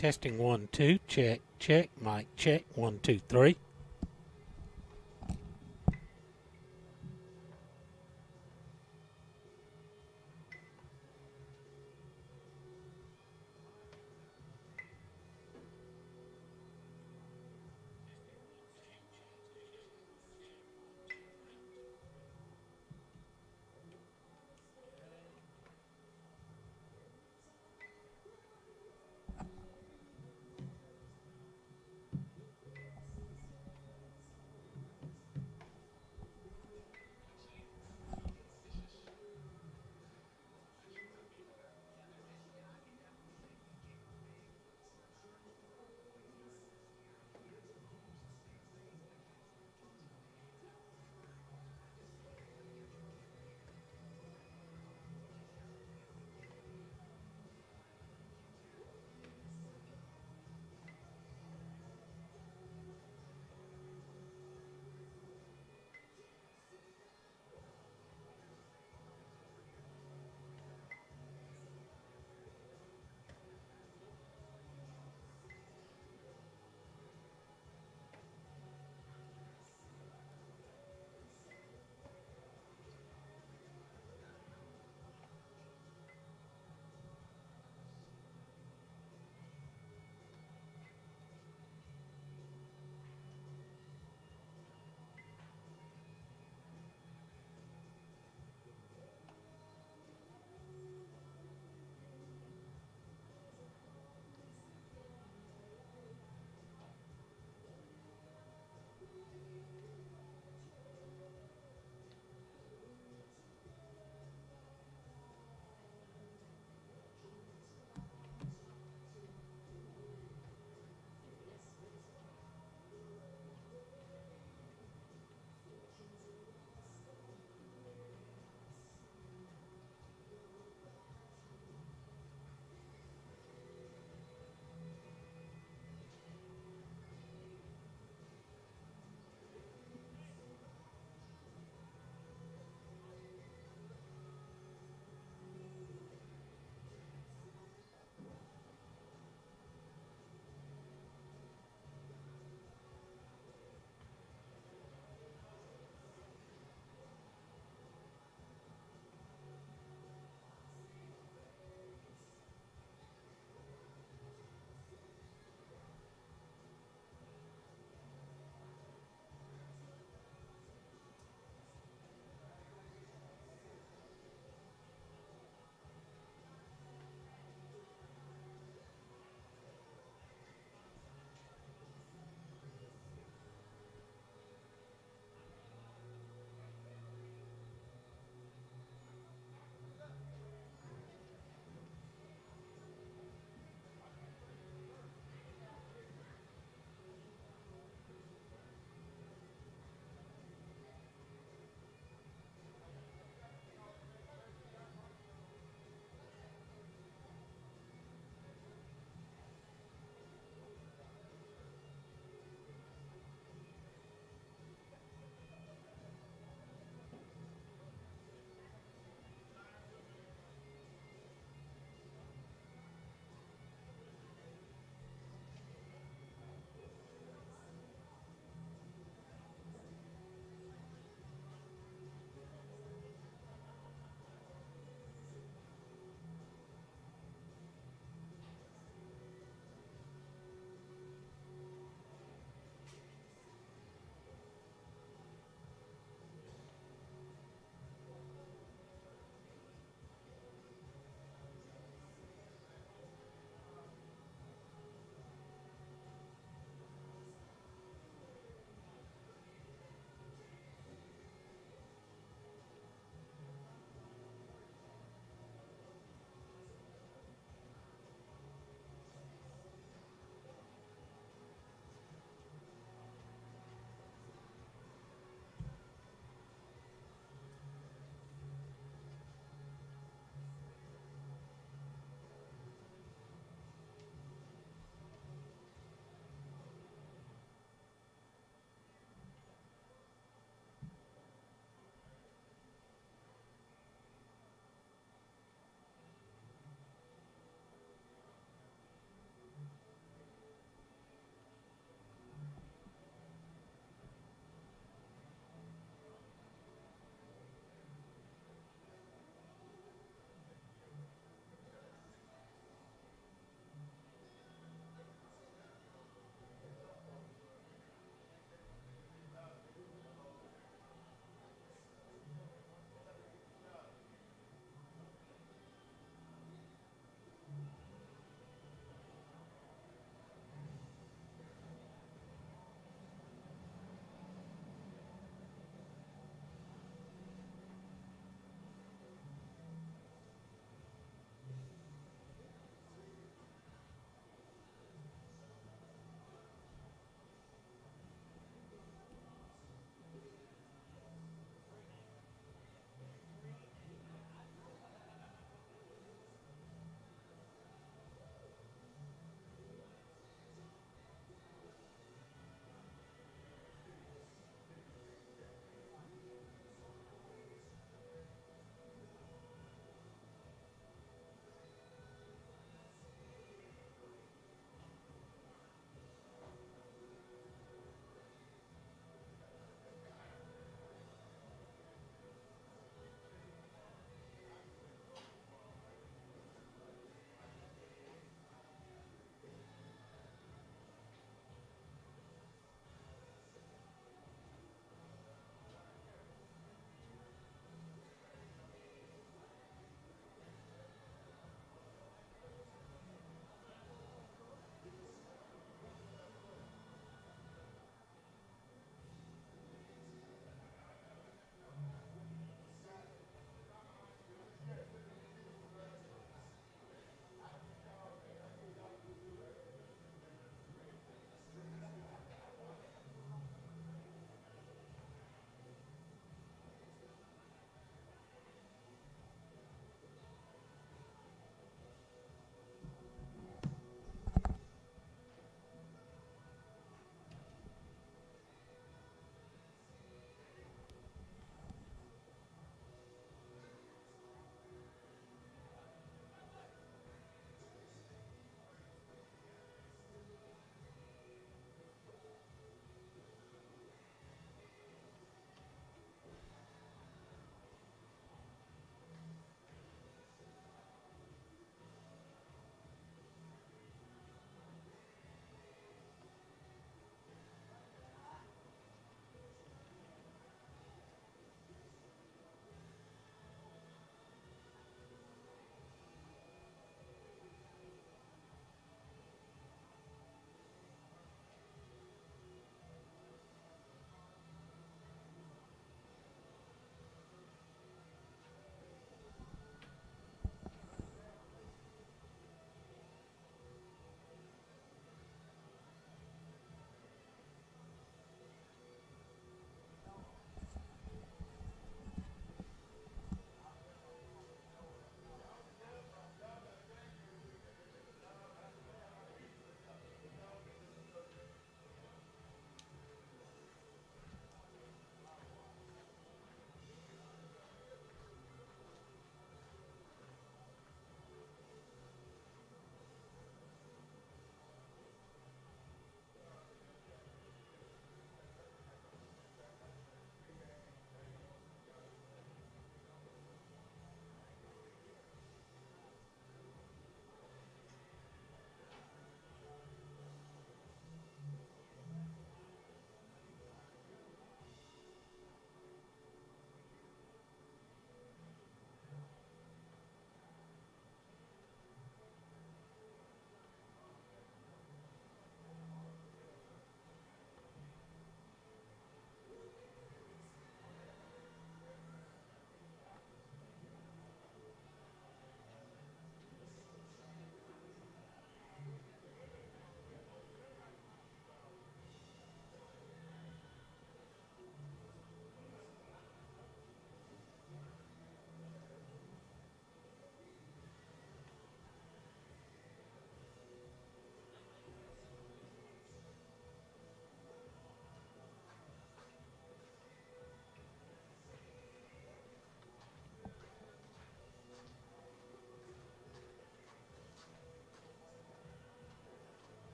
Testing 1, 2, check, check, mic check, 1, 2, 3.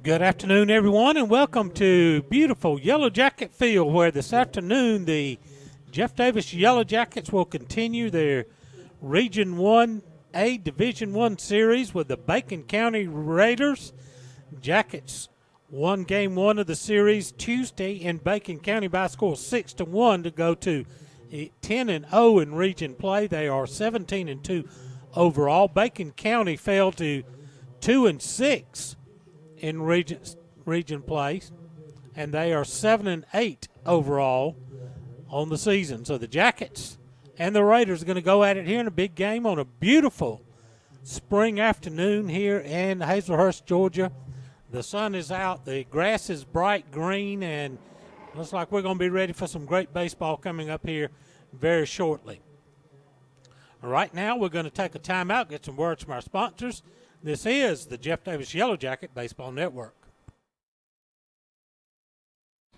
Good afternoon, everyone, and welcome to beautiful Yellow Jacket Field, where this afternoon the Jeff Davis Yellow Jackets will continue their Region 1A Division I series with the Bacon County Raiders. Jackets won Game 1 of the series Tuesday in Bacon County by a score of 6-1 to go to 10-0 in region play. They are 17-2 overall. Bacon County fell to 2-6 in region play, and they are 7-8 overall on the season. So the Jackets and the Raiders are going to go at it here in a big game on a beautiful spring afternoon here in Hazelhurst, Georgia. The sun is out, the grass is bright green, and looks like we're going to be ready for some great baseball coming up here very shortly. Right now, we're going to take a timeout, get some words from our sponsors. This is the Jeff Davis Yellow Jacket Baseball Network.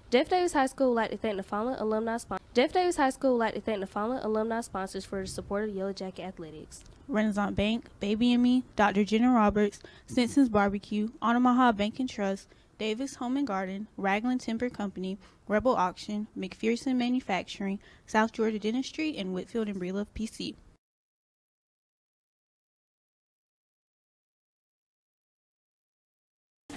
Jeff Davis High School would like to thank the following alumni sponsors. Jeff Davis High School would like to thank the following alumni sponsors for the support of Yellow Jacket athletics: Renaissance Bank, Baby and Me, Dr. Jenna Roberts, Stinson's Barbecue, Omaha Bank and Trust, Davis Home and Garden, Ragland Timber Company, Rebel Auction, McPherson Manufacturing, South Georgia Dentistry, and Whitfield and Breelove PC.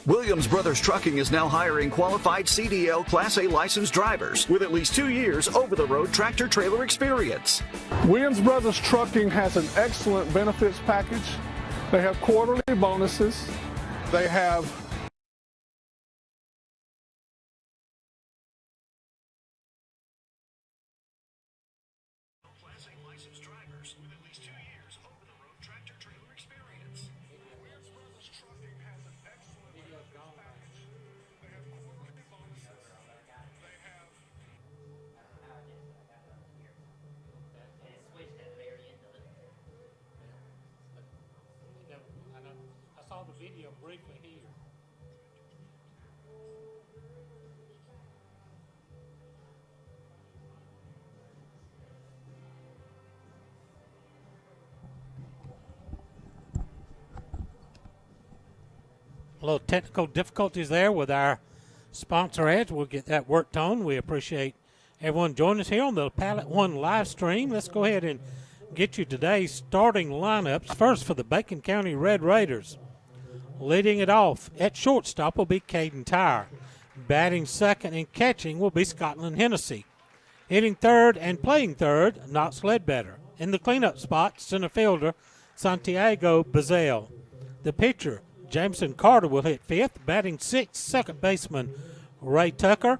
Williams Brothers Trucking is now hiring qualified CDL Class A licensed drivers with at least 2 years over-the-road tractor-trailer experience. Williams Brothers Trucking has an excellent benefits package. They have quarterly bonuses. They have Class A licensed drivers with at least 2 years over-the-road tractor-trailer experience. Williams Brothers Trucking has an excellent benefits package. They have quarterly bonuses. They have I saw the video briefly here. A little technical difficulties there with our sponsor ads. We'll get that worked on. We appreciate everyone joining us here on the Pallet One live stream. Let's go ahead and get you today's starting lineups. First for the Bacon County Red Raiders. Leading it off at shortstop will be Caden Tyre. Batting second and catching will be Scotland Hennessy. Hitting third and playing third, Knox Ledbetter. In the cleanup spot, center fielder Santiago Bazell. The pitcher, Jameson Carter, will hit fifth. Batting sixth, second baseman Ray Tucker.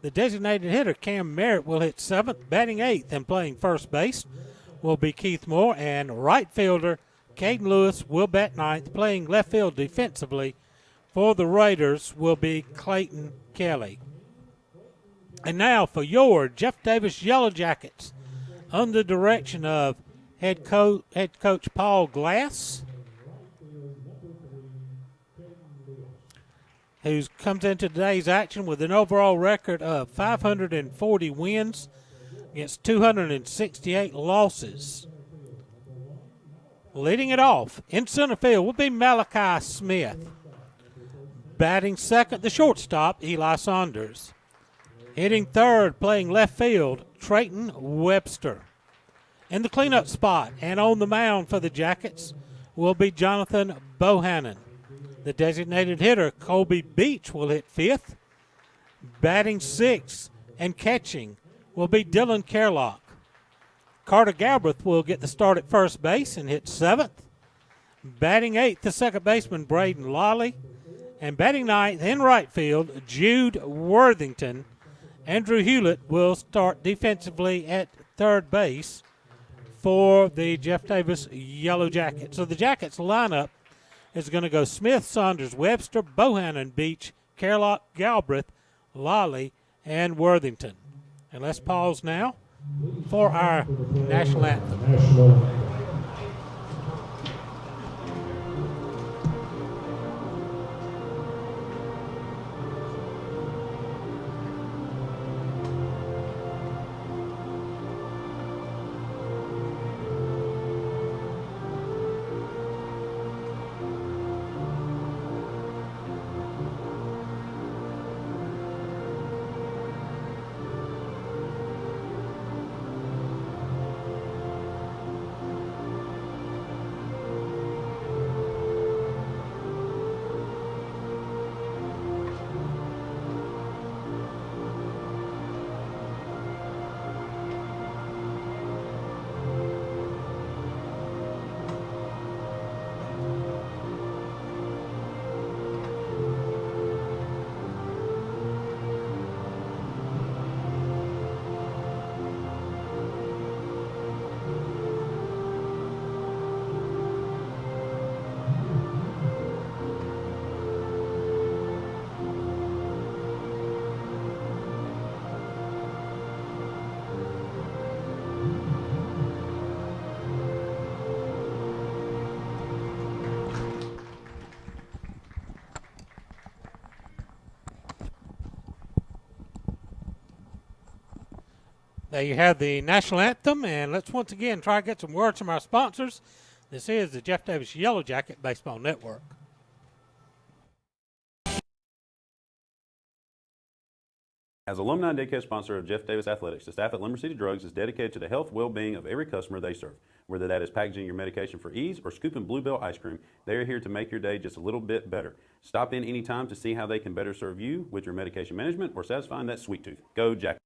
The designated hitter, Cam Merritt, will hit seventh. Batting eighth and playing first base will be Keith Moore. And right fielder, Caden Lewis, will bat ninth. Playing left field defensively for the Raiders will be Clayton Kelly. And now for your Jeff Davis Yellow Jackets, under direction of head coach Paul Glass, who comes into today's action with an overall record of 540 wins against 268 losses. Leading it off in center field will be Malachi Smith. Batting second, the shortstop, Eli Saunders. Hitting third, playing left field, Trayton Webster. In the cleanup spot and on the mound for the Jackets will be Jonathan Bohannon. The designated hitter, Colby Beach, will hit fifth. Batting sixth and catching will be Dylan Kerlock. Carter Galbraith will get the start at first base and hit seventh. Batting eighth, the second baseman, Braden Lawley. And batting ninth in right field, Jude Worthington. Andrew Hewlett will start defensively at third base for the Jeff Davis Yellow Jackets. So the Jackets lineup is going to go Smith, Saunders, Webster, Bohannon, Beach, Kerlock, Galbraith, Lawley, and Worthington. And let's pause now for our national anthem. There you have the national anthem, and let's once again try to get some words from our sponsors. This is the Jeff Davis Yellow Jacket Baseball Network. As alumni and daycare sponsor of Jeff Davis Athletics, the staff at Limber City Drugs is dedicated to the health well-being of every customer they serve. Whether that is packaging your medication for ease or scooping Bluebell ice cream, they are here to make your day just a little bit better. Stop in anytime to see how they can better serve you with your medication management or satisfying that sweet tooth. Go Jack.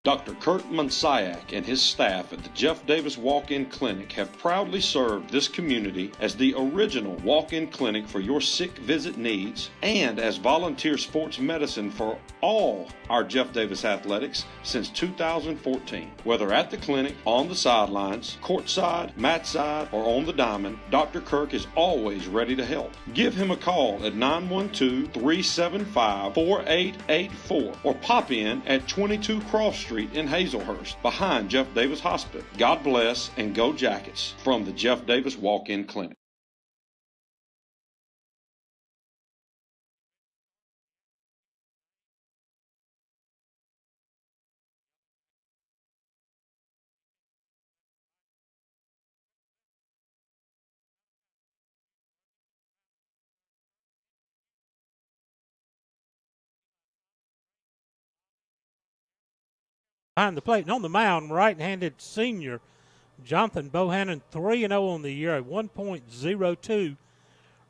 Dr. Kurt Monsiak and his staff at the Jeff Davis Walk-In Clinic have proudly served this community as the original walk-in clinic for your sick visit needs and as volunteer sports medicine for all our Jeff Davis athletics since 2014. Whether at the clinic, on the sidelines, courtside, mat side, or on the diamond, Dr. Kirk is always ready to help. Give him a call at 912-375-4884 or pop in at 22 Cross Street in Hazelhurst, behind Jeff Davis Hospital. God bless and go Jackets from the Jeff Davis Walk-In Clinic. Behind the plate and on the mound, right-handed senior Jonathan Bohannon, 3-0 on the year, a 1.02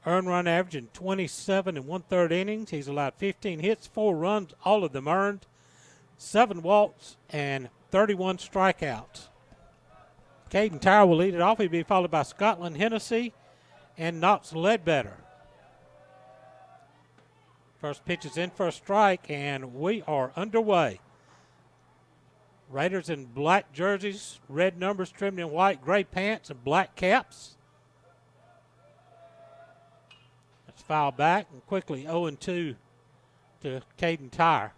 earned run average in 27 1/3 innings. He's allowed 15 hits, 4 runs, all of them earned, 7 walks, and 31 strikeouts. Caden Tyre will lead it off. He'll be followed by Scotland Hennessy and Knox Ledbetter. First pitch is in for a strike, and we are underway. Raiders in black jerseys, red numbers trimmed in white, gray pants, and black caps. Let's foul back and quickly 0-2 to Caden Tyre.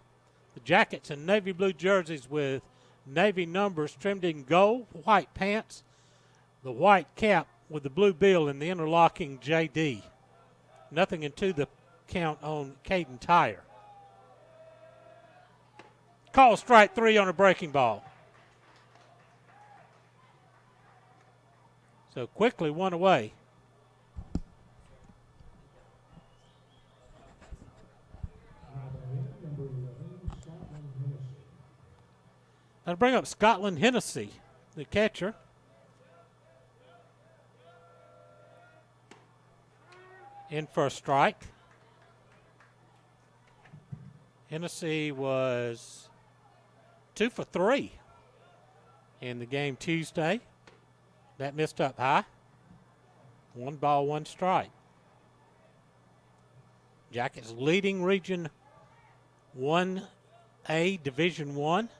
The Jackets in navy blue jerseys with navy numbers trimmed in gold, white pants, the white cap with the blue bill and the interlocking JD. 0-2 the count on Caden Tyre. Call strike 3 on a breaking ball. So quickly 1 away. That'll bring up Scotland Hennessy, the catcher. In for a strike. Hennessy was 2 for 3 in the game Tuesday. That missed up high. 1 ball, 1 strike. Jackets leading Region 1A, Division 1.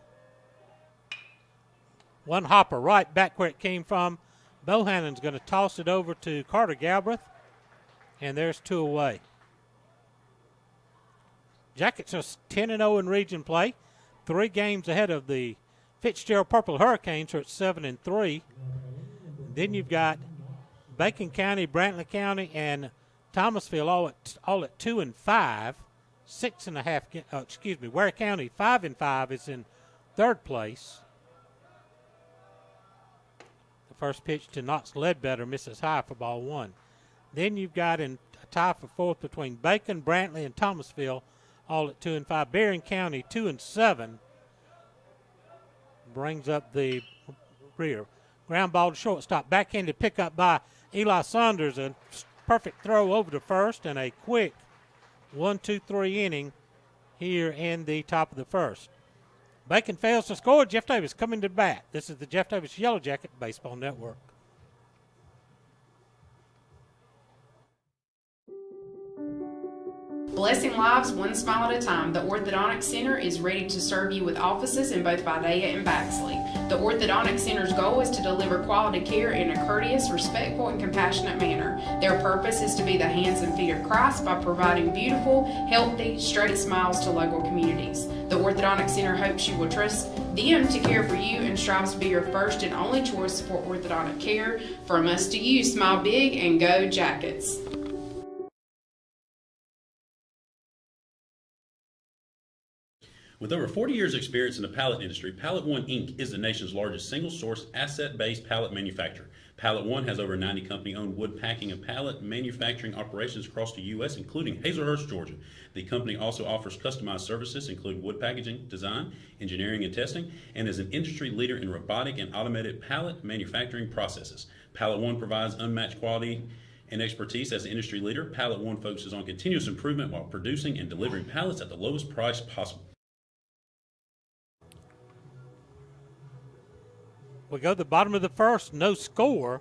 1 hopper right back where it came from. Bohannon's going to toss it over to Carter Galbraith, and there's 2 away. Jackets are 10-0 in region play. 3 games ahead of the Fitzgerald Purple Hurricanes, who are at 7-3. Then you've got Bacon County, Brantley County, and Thomasville all at 2-5. 6.5. Ware County 5-5 is in 3rd place. The first pitch to Knox Ledbetter misses high for ball 1. Then you've got a tie for 4th between Bacon, Brantley, and Thomasville, all at 2-5. Berrien County 2-7 brings up the rear. Ground ball to shortstop. Backhanded pickup by Eli Saunders. A perfect throw over to first and a quick 1-2-3 inning here in the top of the first. Bacon fails to score. Jeff Davis coming to bat. This is the Jeff Davis Yellow Jacket Baseball Network. Blessing lives one smile at a time, the Orthodontic Center is ready to serve you with offices in both Vidalia and Baxley. The Orthodontic Center's goal is to deliver quality care in a courteous, respectful, and compassionate manner. Their purpose is to be the hands and feet of Christ by providing beautiful, healthy, straight smiles to local communities. The Orthodontic Center hopes you will trust them to care for you and strives to be your first and only choice for orthodontic care. From us to you, smile big and go Jackets. With over 40 years' experience in the pallet industry, Pallet One Inc. is the nation's largest single-source, asset-based pallet manufacturer. Pallet One has over 90 company-owned wood packing and pallet manufacturing operations across the U.S., including Hazelhurst, Georgia. The company also offers customized services, including wood packaging, design, engineering, and testing, and is an industry leader in robotic and automated pallet manufacturing processes. Pallet One provides unmatched quality and expertise as the industry leader. Pallet One focuses on continuous improvement while producing and delivering pallets at the lowest price possible. We go to the bottom of the first, no score.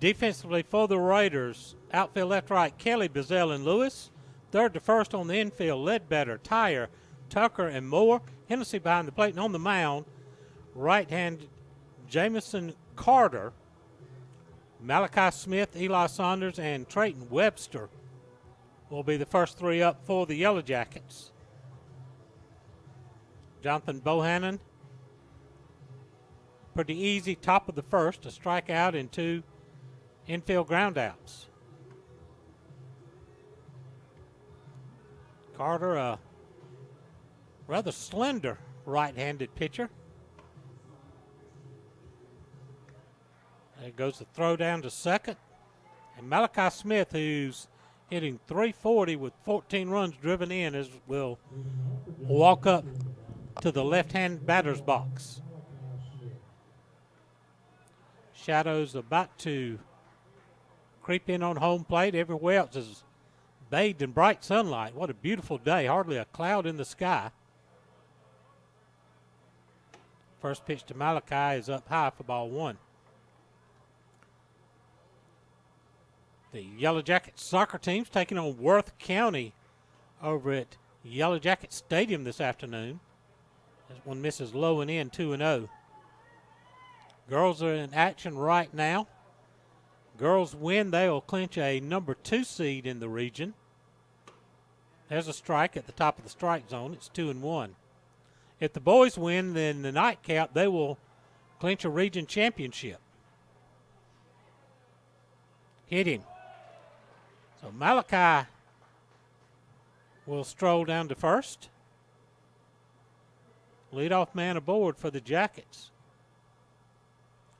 Defensively for the Raiders, outfield left, right, Kelly, Bazell, and Lewis. Third to first on the infield, Ledbetter, Tyre, Tucker, and Moore. Hennessy behind the plate and on the mound, right-hand Jamison Carter, Malachi Smith, Eli Saunders, and Trayton Webster will be the first three up for the Yellow Jackets. Jonathan Bohannon, pretty easy top of the first, a strikeout and 2 infield groundouts. Carter, a rather slender right-handed pitcher. There goes the throw down to second. And Malachi Smith, who's hitting .340 with 14 runs driven in, will walk up to the left-hand batter's box. Shadows about to creep in on home plate. Everywhere else is bathed in bright sunlight. What a beautiful day. Hardly a cloud in the sky. First pitch to Malachi is up high for ball one. The Yellow Jackets soccer team's taking on Worth County over at Yellow Jacket Stadium this afternoon. This one misses low and in, 2-0. Girls are in action right now. Girls win, they will clinch a number 2 seed in the region. There's a strike at the top of the strike zone. It's 2-1. If the boys win, then the nightcap, they will clinch a region championship. Hit him. So Malachi will stroll down to first. Leadoff man aboard for the Jackets.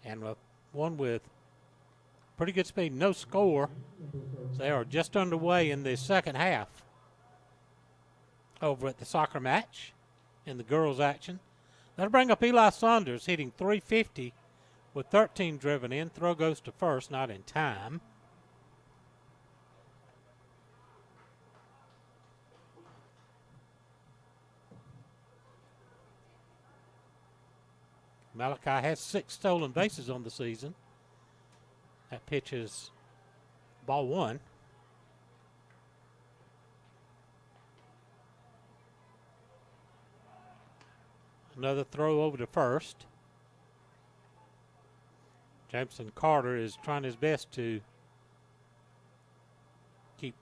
And one with pretty good speed, no score. So they are just underway in the second half over at the soccer match in the girls' action. That'll bring up Eli Saunders, hitting .350 with 13 driven in. Throw goes to first, not in time. Malachi has 6 stolen bases on the season. That pitch is ball one. Another throw over to first. Jameson Carter is trying his best to keep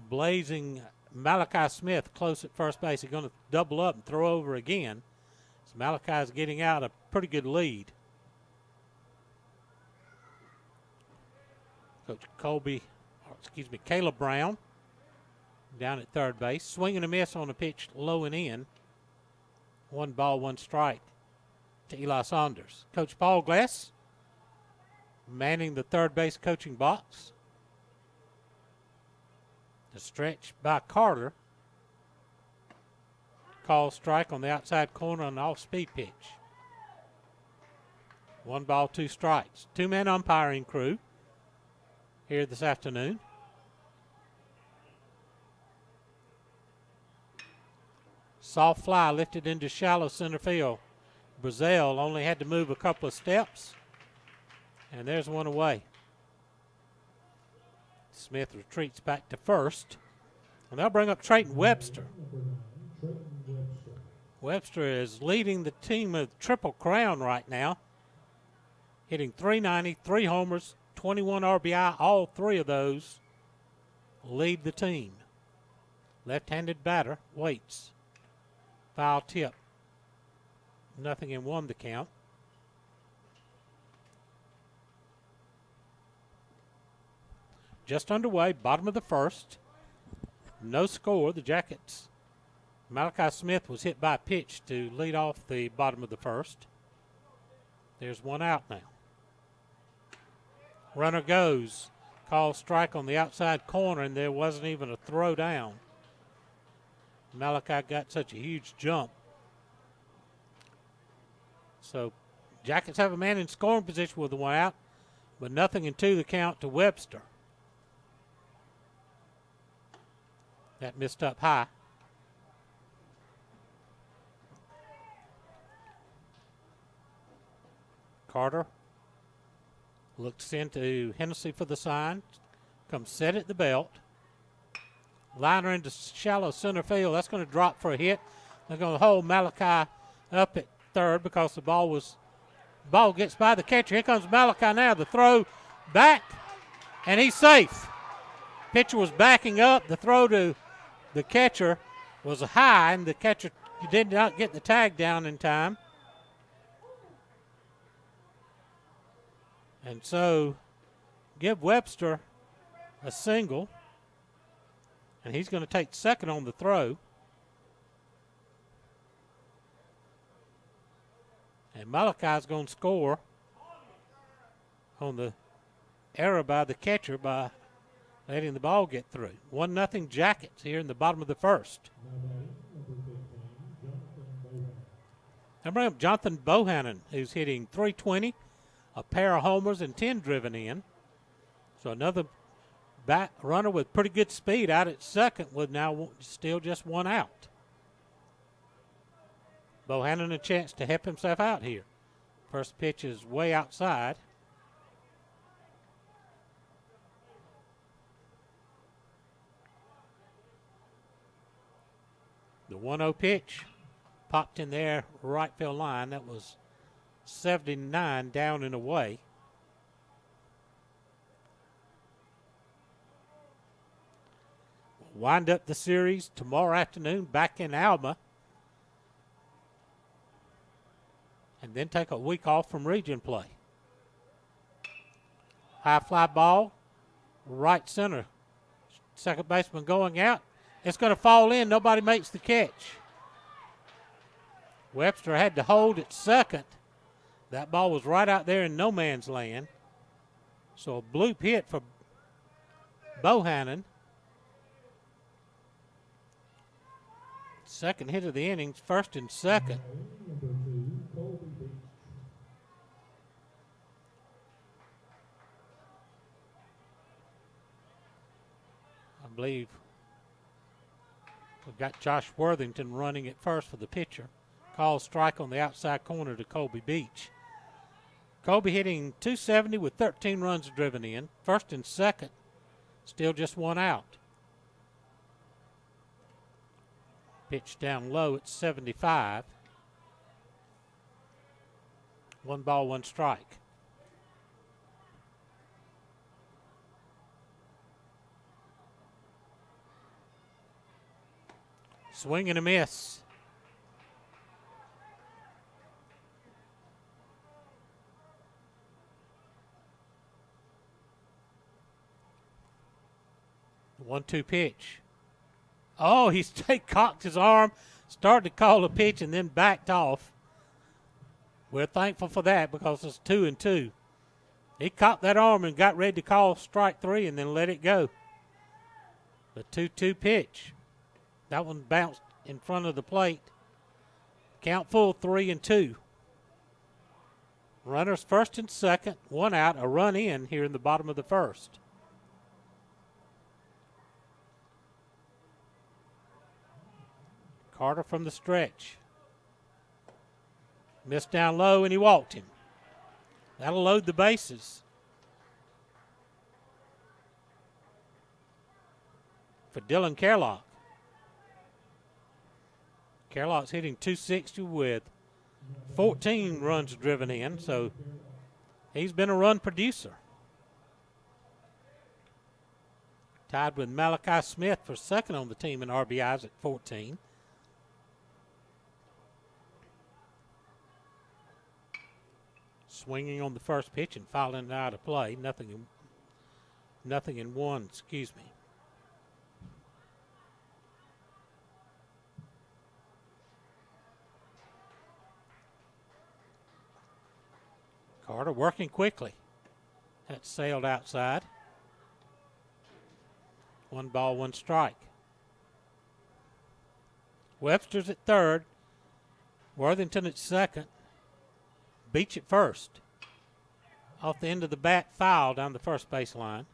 blazing Malachi Smith close at first base. He's going to double up and throw over again. So Malachi is getting out a pretty good lead. Caleb Brown down at third base. Swing and a miss on a pitch low and in. 1 ball, 1 strike to Eli Saunders. Coach Paul Glass manning the third base coaching box. The stretch by Carter. Call strike on the outside corner on the off-speed pitch. 1 ball, 2 strikes. 2-man umpiring crew here this afternoon. Soft fly lifted into shallow center field. Brazil only had to move a couple of steps, and there's one away. Smith retreats back to first, and they'll bring up Trayton Webster. Webster is leading the team with Triple Crown right now, hitting .390, 3 homers, 21 RBI. All 3 of those lead the team. Left-handed batter waits. Foul tip. 0-1 the count. Just underway, bottom of the first. No score. The Jackets Malachi Smith was hit by a pitch to lead off the bottom of the first. There's one out now. Runner goes. Call strike on the outside corner, and there wasn't even a throw down. Malachi got such a huge jump. So Jackets have a man in scoring position with the one out, but nothing in two the count to Webster. That missed up high. Carter looks into Hennessy for the sign. Comes set at the belt. Liner into shallow center field. That's going to drop for a hit. They're going to hold Malachi up at third because the ball gets by the catcher. Here comes Malachi now. The throw back, and he's safe. Pitcher was backing up. The throw to the catcher was high, and the catcher did not get the tag down in time. And so give Webster a single, and he's going to take second on the throw. And Malachi's going to score on the error by the catcher by letting the ball get through. 1-0 Jackets here in the bottom of the first. I bring up Jonathan Bohannon, who's hitting .320, a pair of homers and 10 driven in. So another back runner with pretty good speed out at second with now still just one out. Bohannon a chance to help himself out here. First pitch is way outside. The 1-0 pitch popped in there right field line. That was 79 down and away. We'll wind up the series tomorrow afternoon back in Alma. And then take a week off from region play. High fly ball, right center. Second baseman going out. It's going to fall in. Nobody makes the catch. Webster had to hold at second. That ball was right out there in no man's land. So a bloop hit for Bohannon. Second hit of the innings, first and second. I believe we've got Josh Worthington running at first for the pitcher. Call strike on the outside corner to Colby Beach. Colby hitting .270 with 13 runs driven in. First and second, still just one out. Pitch down low at 75. 1 ball, 1 strike. Swing and a miss. The 1-2 pitch. Oh, he cocked his arm, started to call a pitch, and then backed off. We're thankful for that because it's 2-2. He cocked that arm and got ready to call strike 3 and then let it go. The 2-2 pitch. That one bounced in front of the plate. Count full, 3-2. Runners first and second, one out, a run in here in the bottom of the first. Carter from the stretch. Missed down low, and he walked him. That'll load the bases. For Dylan Kerlock. Kerlock's hitting .260 with 14 runs driven in, so he's been a run producer. Tied with Malachi Smith for second on the team in RBIs at 14. Swinging on the first pitch and fouling it out of play. Nothing in one, excuse me. Carter working quickly. That sailed outside. 1 ball, 1 strike. Webster's at third. Worthington at second. Beach at first. Off the end of the bat, foul down the first base line.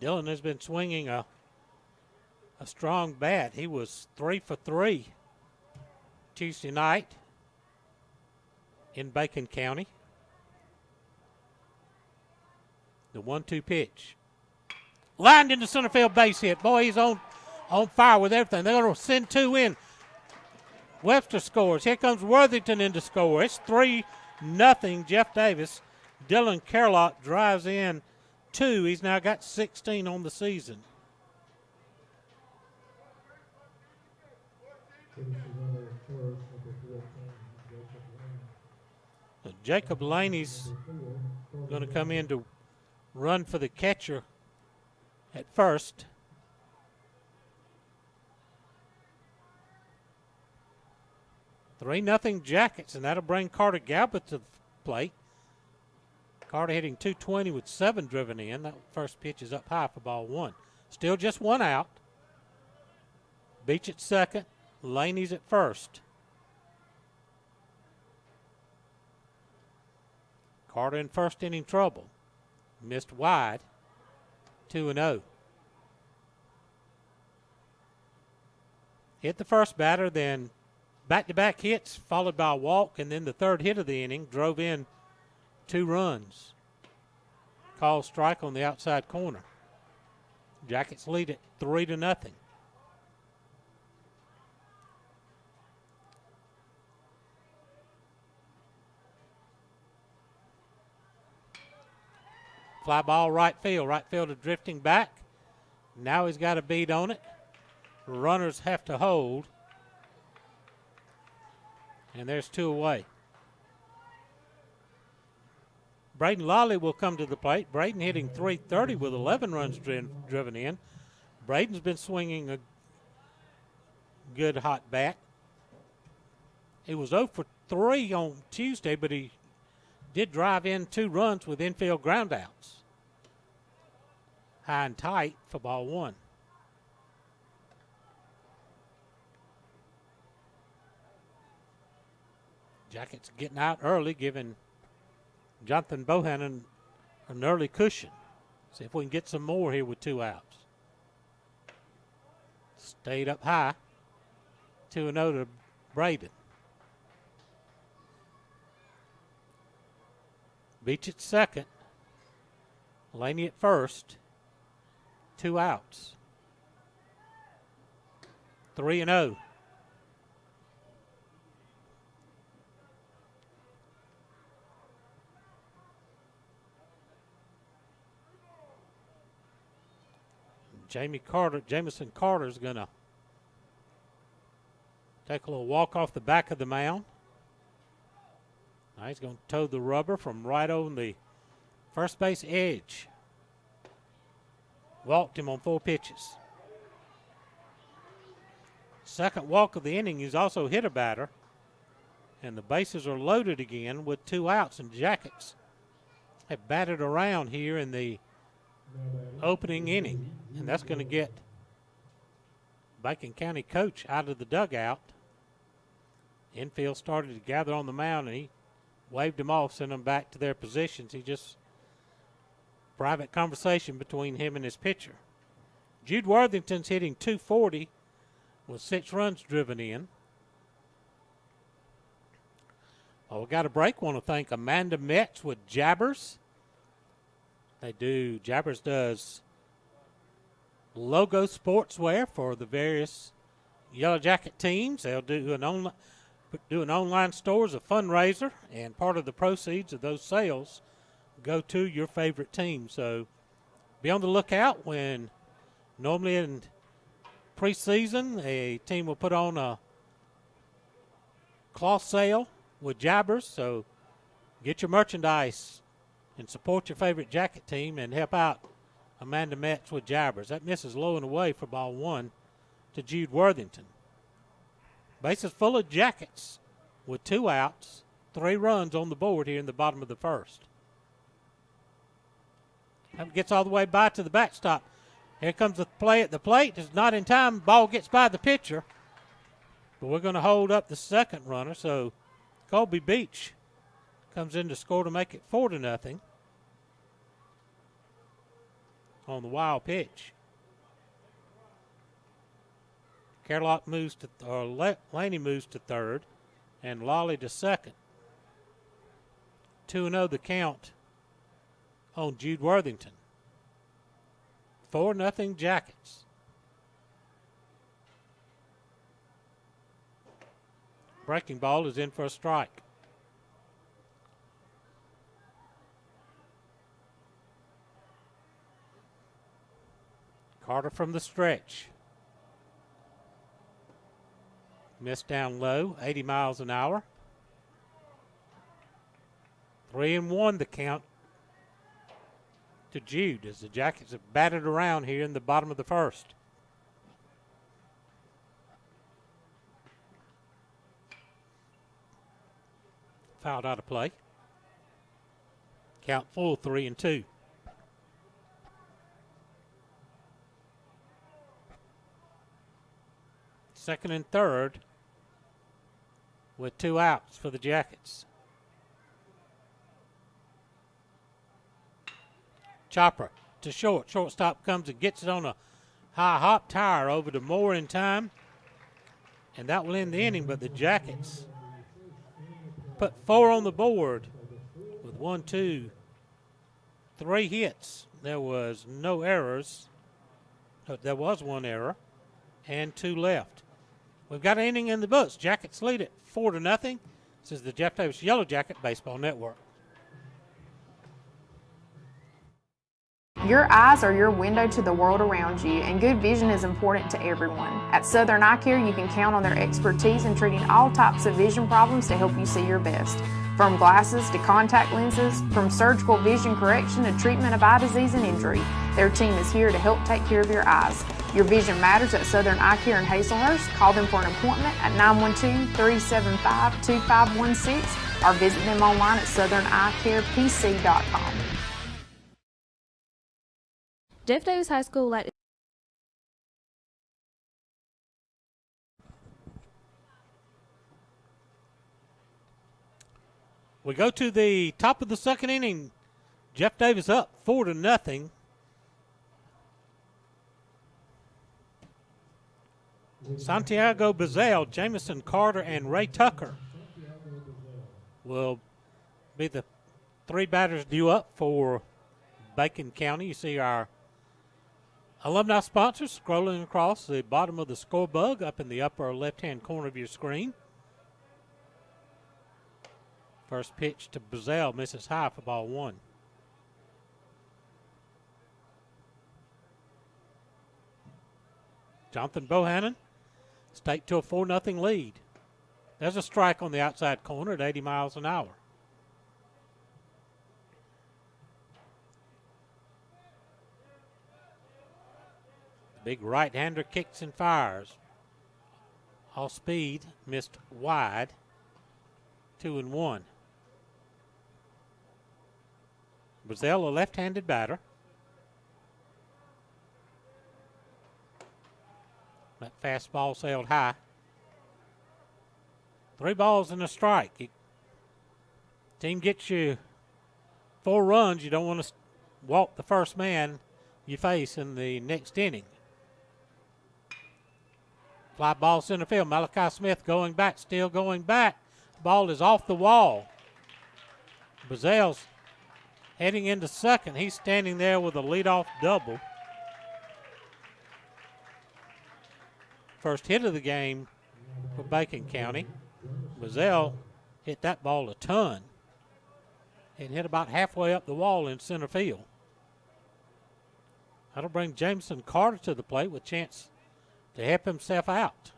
Dillon has been swinging a strong bat. He was 3 for 3 Tuesday night in Bacon County. The 1-2 pitch. Lined into center field, base hit. Boy, he's on fire with everything. They're going to send 2 in. Webster scores. Here comes Worthington in to score. It's 3-0 Jeff Davis. Dylan Carlock drives in 2. He's now got 16 on the season. Jacob Laney's going to come in to run for the catcher at first. $3-0 Jackets, and that'll bring Carter Galbraith to the plate. Carter hitting .220 with 7 driven in. That first pitch is up high for ball 1. Still just 1 out. Beach at second. Laney's at first. Carter in first inning trouble. Missed wide. 2-0. Hit the first batter, then back-to-back hits followed by a walk, and then the third hit of the inning drove in 2 runs. Called strike on the outside corner. Jackets lead at 3-0. Fly ball right field. Right fielder drifting back. Now he's got a beat on it. Runners have to hold. And there's 2 away. Braden Lawley will come to the plate. Braden hitting .330 with 11 runs driven in. Braden's been swinging a good hot bat. He was 0 for 3 on Tuesday, but he did drive in 2 runs with infield groundouts. High and tight for ball 1. Jackets getting out early, giving Jonathan Bohannon an early cushion. See if we can get some more here with 2 outs. Stayed up high. 2-0 to Braden. Beach at second. Laney at first. 2 outs. 3-0. Jamison Carter's going to take a little walk off the back of the mound. Now he's going to toe the rubber from right on the first base edge. Walked him on 4 pitches. Second walk of the inning, he's also hit a batter. And the bases are loaded again with 2 outs, and Jackets have batted around here in the opening inning. And that's going to get Bacon County coach out of the dugout. Infield started to gather on the mound, and he waved them off, sent them back to their positions. He just private conversation between him and his pitcher. Jude Worthington's hitting .240 with 6 runs driven in. Well, we got a break. Want to thank Amanda Metz with Jabbers. Jabbers does logo sportswear for the various Yellow Jacket teams. They'll do an online store as a fundraiser, and part of the proceeds of those sales go to your favorite team. So be on the lookout when normally in preseason a team will put on a cloth sale with Jabbers. So get your merchandise and support your favorite Jacket team and help out Amanda Metz with Jabbers. That misses low and away for ball 1 to Jude Worthington. Bases full of Jackets with 2 outs, 3 runs on the board here in the bottom of the first. Gets all the way by to the backstop. Here comes the play at the plate. It's not in time. Ball gets by the pitcher. But we're going to hold up the second runner. So Colby Beach comes in to score to make it 4-0 on the wild pitch. Kerlock moves to, or Laney moves to third, and Lawley to second. 2-0 the count on Jude Worthington. 4-0 Jackets. Breaking ball is in for a strike. Carter from the stretch. Missed down low, 80 miles an hour. 3-1 the count to Jude as the Jackets have batted around here in the bottom of the first. Fouled out of play. Count full, 3-2. Second and third with 2 outs for the Jackets. Chopper to short. Shortstop comes and gets it on a high hop tire over to Moore in time. And that will end the inning, but the Jackets put 4 on the board with 1, 2, 3 hits. There was no errors. There was 1 error and 2 left. We've got an inning in the books. Jackets lead it 4-0. This is the Jeff Davis Yellow Jacket Baseball Network. Your eyes are your window to the world around you, and good vision is important to everyone. At Southern Eye Care, you can count on their expertise in treating all types of vision problems to help you see your best. From glasses to contact lenses, from surgical vision correction to treatment of eye disease and injury, their team is here to help take care of your eyes. Your vision matters at Southern Eye Care in Hazelhurst. Call them for an appointment at 912-375-2516 or visit them online at southerneyecarepc.com. Jeff Davis High School would like to We go to the top of the second inning. Jeff Davis up 4-0. Santiago Bazell, Jamison Carter, and Ray Tucker will be the 3 batters due up for Bacon County. You see our alumni sponsors scrolling across the bottom of the scorebug up in the upper left-hand corner of your screen. First pitch to Bazell, misses high for ball 1. Jonathan Bohannon, stake to a 4-0 lead. There's a strike on the outside corner at 80 miles an hour. The big right-hander kicks and fires. Off speed, missed wide. 2-1. Bazell, a left-handed batter. That fastball sailed high. 3 balls and a strike. Team gets you 4 runs. You don't want to walk the first man you face in the next inning. Fly ball center field. Malachi Smith going back, still going back. Ball is off the wall. Bazell's heading into second. He's standing there with a leadoff double. First hit of the game for Bacon County. Bazell hit that ball a ton. It hit about halfway up the wall in center field. That'll bring Jameson Carter to the plate with a chance to help himself out.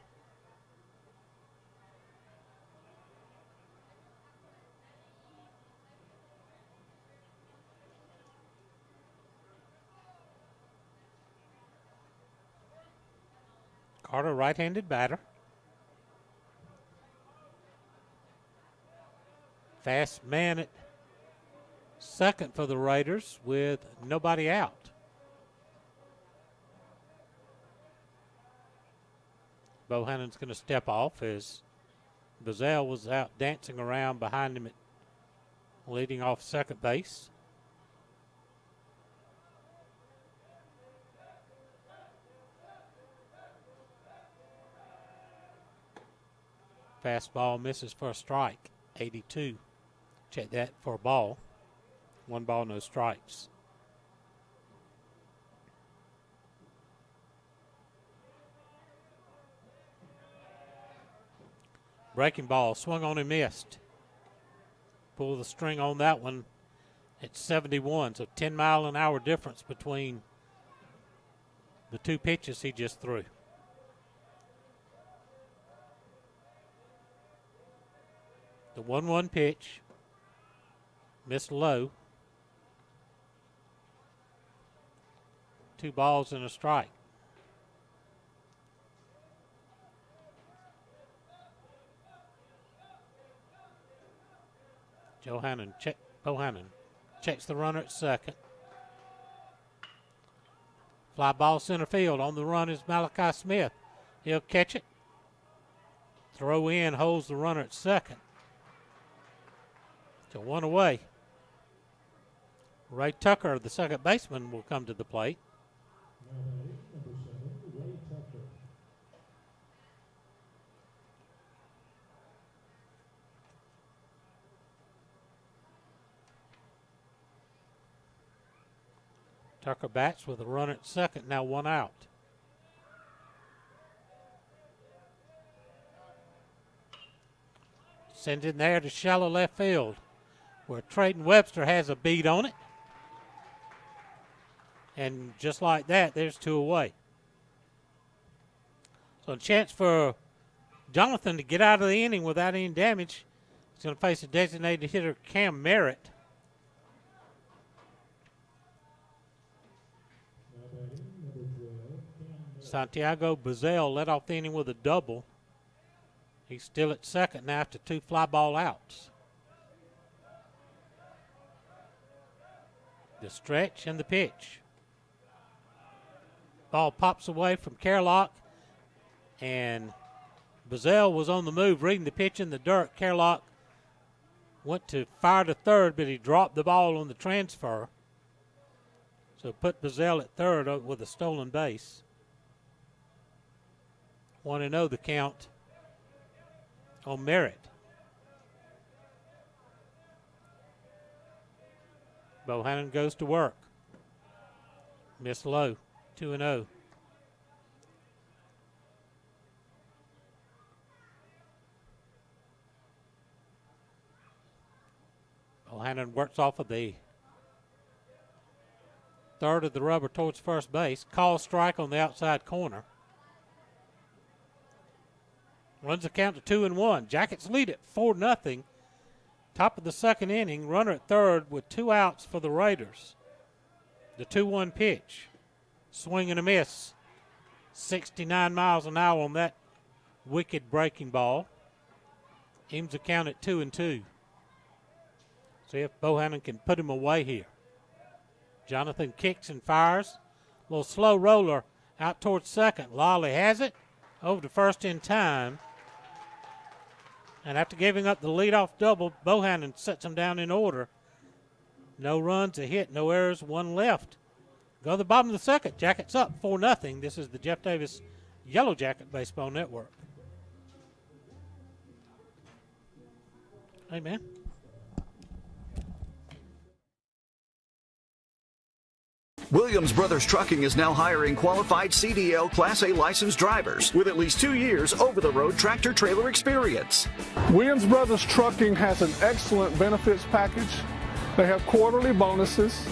Carter, right-handed batter. Fast man at second for the Raiders with nobody out. Bohannon's going to step off as Bazell was out dancing around behind him, leading off second base. Fastball misses for a strike, 82. Check that for a ball. 1 ball, no strikes. Breaking ball, swung on and missed. Pull the string on that one at 71, so 10-mile-an-hour difference between the two pitches he just threw. The 1-1 pitch, missed low. 2 balls and a strike. Bohannon checks the runner at second. Fly ball center field. On the run is Malachi Smith. He'll catch it. Throw in, holds the runner at second. So 1 away. Ray Tucker, the second baseman, will come to the plate. Tucker bats with a run at second, now 1 out. Sends it there to shallow left field, where Trayton Webster has a beat on it. And just like that, there's 2 away. So a chance for Jonathan to get out of the inning without any damage. He's going to face a designated hitter, Cam Merritt. Santiago Bazell led off the inning with a double. He's still at second now after 2 fly ball outs. The stretch and the pitch. Ball pops away from Kerlock, and Bazell was on the move, reading the pitch in the dirt. Kerlock went to fire to third, but he dropped the ball on the transfer. So put Bazell at third with a stolen base. 1-0 the count on Merritt. Bohannon goes to work. Miss low, 2-0. Bohannon works off of the third of the rubber towards first base. Call strike on the outside corner. Runs the count to 2-1. Jackets lead it 4-0. Top of the second inning, runner at third with 2 outs for the Raiders. The 2-1 pitch. Swing and a miss. 69 miles an hour on that wicked breaking ball. Aims the count at 2-2. See if Bohannon can put him away here. Jonathan kicks and fires. A little slow roller out towards second. Lawley has it. Over to first in time. And after giving up the leadoff double, Bohannon sets him down in order. No runs, a hit, no errors, 1 left. Go to the bottom of the second. Jackets up 4-0. This is the Jeff Davis Yellow Jacket Baseball Network. Amen. Williams Brothers Trucking is now hiring qualified CDL Class A licensed drivers with at least 2 years over-the-road tractor-trailer experience. Williams Brothers Trucking has an excellent benefits package. They have quarterly bonuses.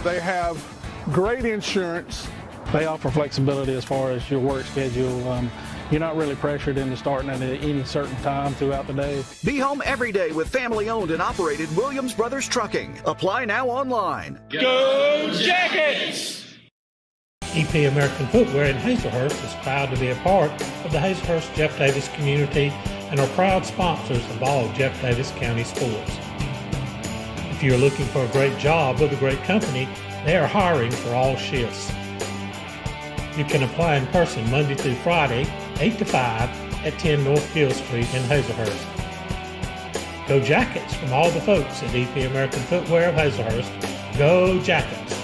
They have great insurance. They offer flexibility as far as your work schedule. You're not really pressured into starting at any certain time throughout the day. Be home every day with family-owned and operated Williams Brothers Trucking. Apply now online. Go Jackets! EP American Footwear in Hazelhurst is proud to be a part of the Hazelhurst Jeff Davis community and are proud sponsors of all Jeff Davis County sports. If you're looking for a great job with a great company, they are hiring for all shifts. You can apply in person Monday through Friday, 8 to 5 at 10 North Gill Street in Hazelhurst. Go Jackets from all the folks at EP American Footwear of Hazelhurst. Go Jackets!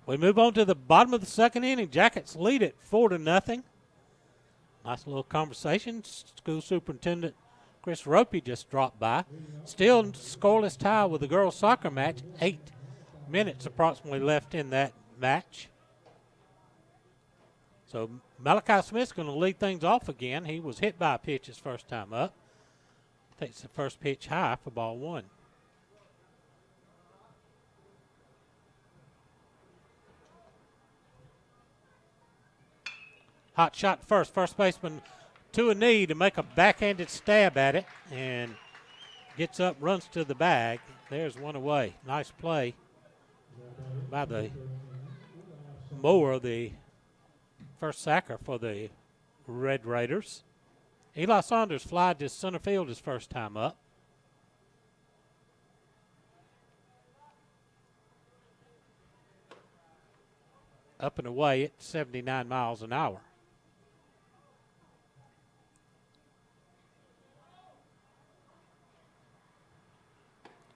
We move on to the bottom of the second inning. Jackets lead it 4-0. Nice little conversation. School Superintendent Chris Ropey just dropped by. Still scoreless tie with the girls' soccer match. 8 minutes approximately left in that match. So Malachi Smith's going to lead things off again. He was hit by a pitch his first time up. Takes the first pitch high for ball one. Hot shot first. First baseman to a knee to make a backhanded stab at it and gets up, runs to the bag. There's one away. Nice play by the mower, the first sacker for the Red Raiders. Eli Saunders flied to center field his first time up. Up and away at 79 miles an hour.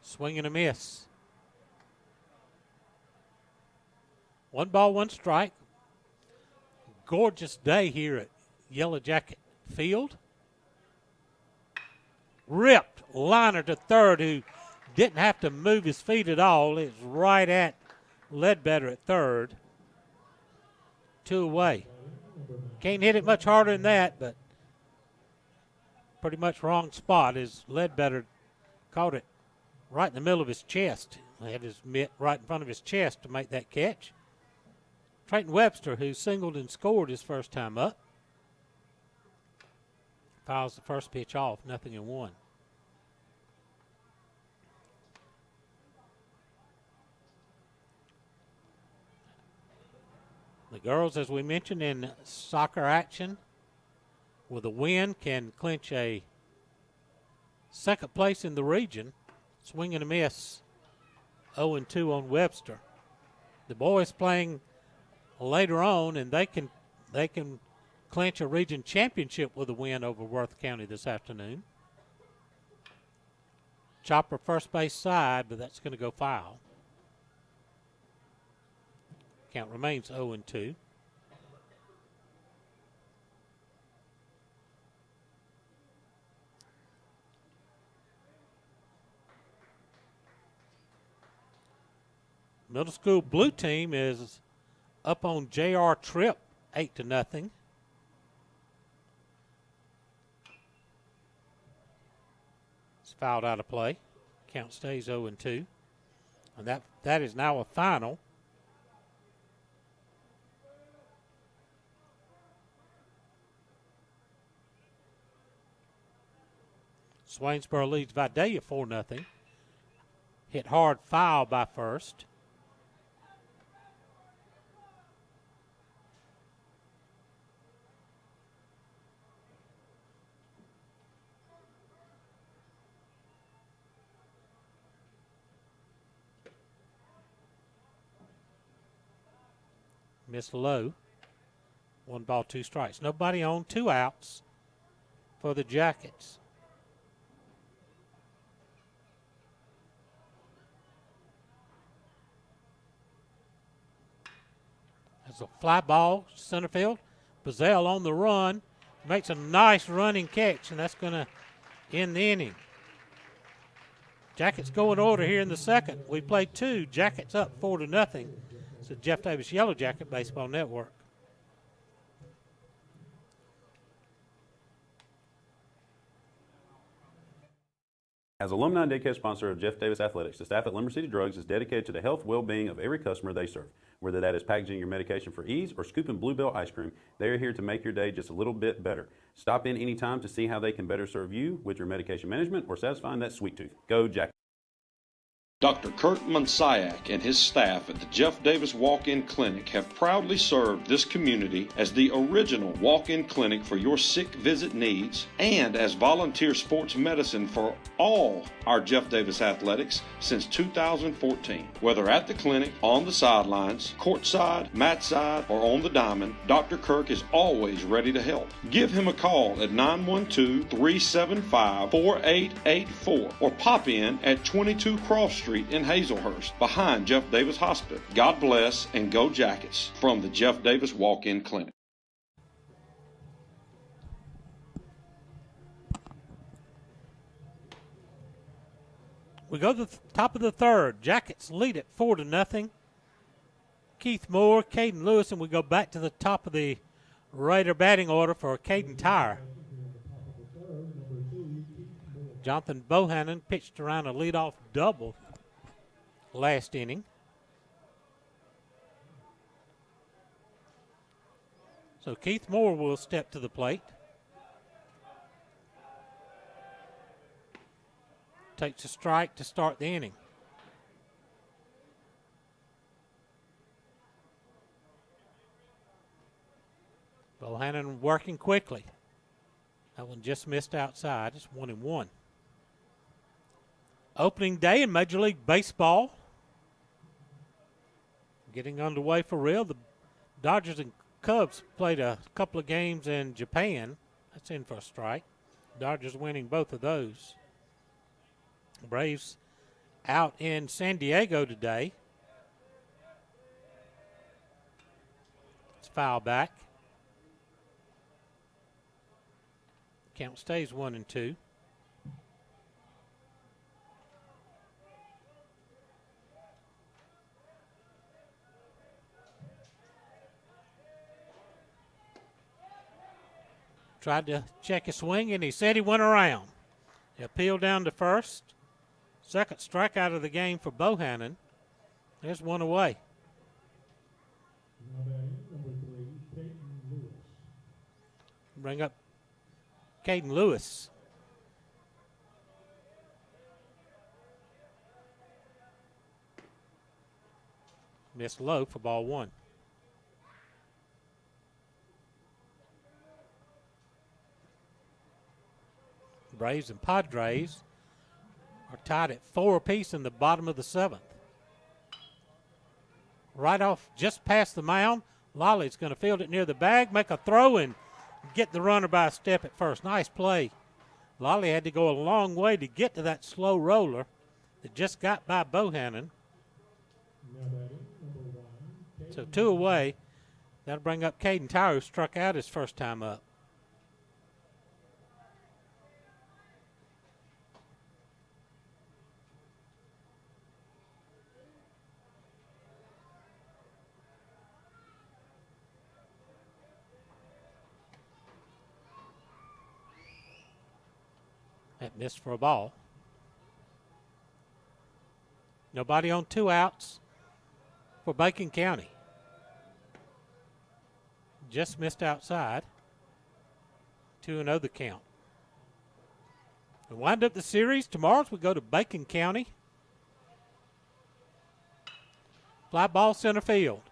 Swing and a miss. 1 ball, 1 strike. Gorgeous day here at Yellow Jacket Field. Ripped liner to third, who didn't have to move his feet at all. It's right at Ledbetter at third. 2 away. Can't hit it much harder than that, but pretty much wrong spot as Ledbetter caught it right in the middle of his chest. He had his mitt right in front of his chest to make that catch. Trayton Webster, who singled and scored his first time up, fouls the first pitch off, 0-1. The girls, as we mentioned, in soccer action with a win, can clinch a second place in the region. Swing and a miss, 0-2 on Webster. The boys playing later on, and they can clinch a region championship with a win over Worth County this afternoon. Chopper first base side, but that's going to go foul. Count remains 0-2. Middle school blue team is up on J.R. Tripp 8-0. It's fouled out of play. Count stays 0-2. And that is now a final. Swainsboro leads Vidalia 4-0. Hit hard foul by first. Missed low. 1 ball, 2 strikes. Nobody on, 2 outs for the Jackets. That's a fly ball, center field. Bazell on the run. Makes a nice running catch, and that's going to end the inning. Jackets go in order here in the second. We played 2. Jackets up 4-0. It's the Jeff Davis Yellow Jacket Baseball Network. As alumni and daycare sponsor of Jeff Davis Athletics, the staff at Limber City Drugs is dedicated to the health, well-being of every customer they serve. Whether that is packaging your medication for ease or scooping Bluebell ice cream, they are here to make your day just a little bit better. Stop in anytime to see how they can better serve you with your medication management or satisfying that sweet tooth. Go Jack. Dr. Kurt Monsiak and his staff at the Jeff Davis Walk-In Clinic have proudly served this community as the original walk-in clinic for your sick visit needs and as volunteer sports medicine for all our Jeff Davis athletics since 2014. Whether at the clinic, on the sidelines, courtside, mat side, or on the diamond, Dr. Kirk is always ready to help. Give him a call at 912-375-4884 or pop in at 22 Cross Street in Hazelhurst, behind Jeff Davis Hospital. God bless and go Jackets from the Jeff Davis Walk-In Clinic. We go to the top of the third. Jackets lead at 4-0. Keith Moore, Caden Lewis, and we go back to the top of the Raider batting order for Caden Tyre. Jonathan Bohannon pitched around a leadoff double last inning. So Keith Moore will step to the plate. Takes a strike to start the inning. Bohannon working quickly. That one just missed outside. It's 1-1. Opening day in Major League Baseball. Getting underway for real. The Dodgers and Cubs played a couple of games in Japan. That's in for a strike. Dodgers winning both of those. Braves out in San Diego today. It's foul back. Count stays 1-2. Tried to check his swing, and he said he went around. He appealed down to first. Second strikeout of the game for Bohannon. There's one away. Bring up Caden Lewis. Missed low for ball one. Braves and Padres are tied at 4 apiece in the bottom of the 7th. Right off, just past the mound, Lolly's going to field it near the bag, make a throw, and get the runner by a step at first. Nice play. Lolly had to go a long way to get to that slow roller that just got by Bohannon. So 2 away. That'll bring up Caden Tyre, who struck out his first time up. That missed for a ball. Nobody on 2 outs for Bacon County. Just missed outside. 2-0 the count. We wind up the series. Tomorrow we go to Bacon County. Fly ball center field.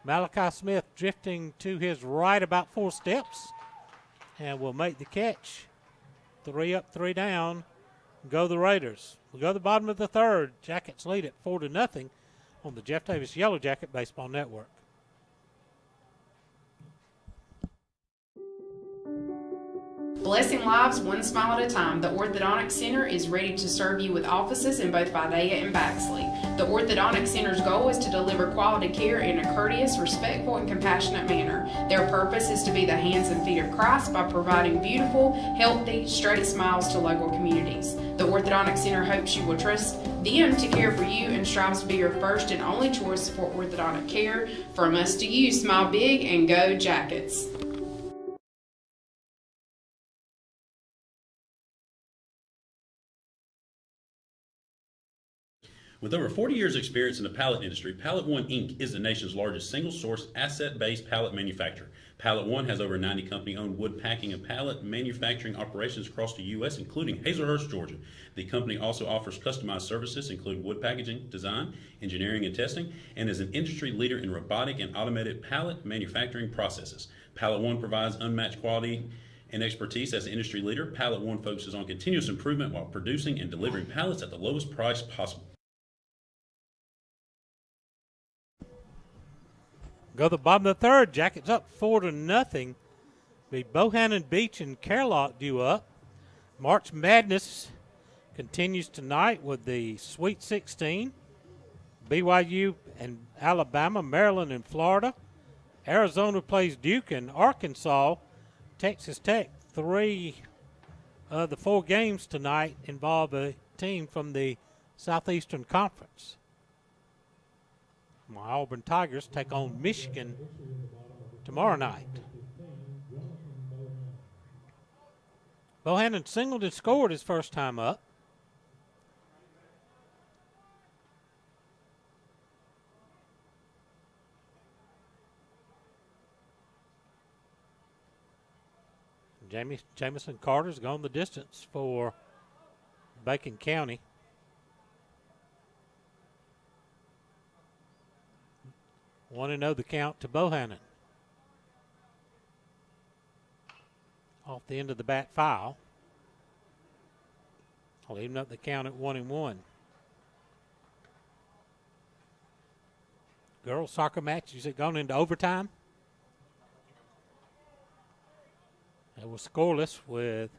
Malachi Smith drifting to his right about 4 steps and will make the catch. 3 up, 3 down. Go the Raiders. We go to the bottom of the 3rd. Jackets lead at 4-0 on the Jeff Davis Yellow Jacket Baseball Network. Blessing lives one smile at a time, the Orthodontic Center is ready to serve you with offices in both Vidalia and Baxley. The Orthodontic Center's goal is to deliver quality care in a courteous, respectful, and compassionate manner. Their purpose is to be the hands and feet of Christ by providing beautiful, healthy, straight smiles to local communities. The Orthodontic Center hopes you will trust them to care for you and strives to be your first and only choice for orthodontic care. From us to you, smile big and go Jackets. With over 40 years' experience in the pallet industry, Pallet One Inc. is the nation's largest single-source, asset-based pallet manufacturer. Pallet One has over 90 company-owned wood packing and pallet manufacturing operations across the U.S., including Hazelhurst, Georgia. The company also offers customized services, including wood packaging, design, engineering, and testing, and is an industry leader in robotic and automated pallet manufacturing processes. Pallet One provides unmatched quality and expertise as the industry leader. Pallet One focuses on continuous improvement while producing and delivering pallets at the lowest price possible. Go to the bottom of the third. Jackets up 4-0. The Bohannon Beach and Carlock due up. March Madness continues tonight with the Sweet 16. BYU and Alabama, Maryland and Florida. Arizona plays Duke and Arkansas. Texas Tech, 3 of the 4 games tonight involve a team from the Southeastern Conference. My Auburn Tigers take on Michigan tomorrow night. Bohannon singled and scored his first time up. Jamison Carter's gone the distance for Bacon County. Want to know the count to Bohannon. Off the end of the bat foul. I'll even up the count at 1-1. Girls soccer match, is it gone into overtime? It was scoreless with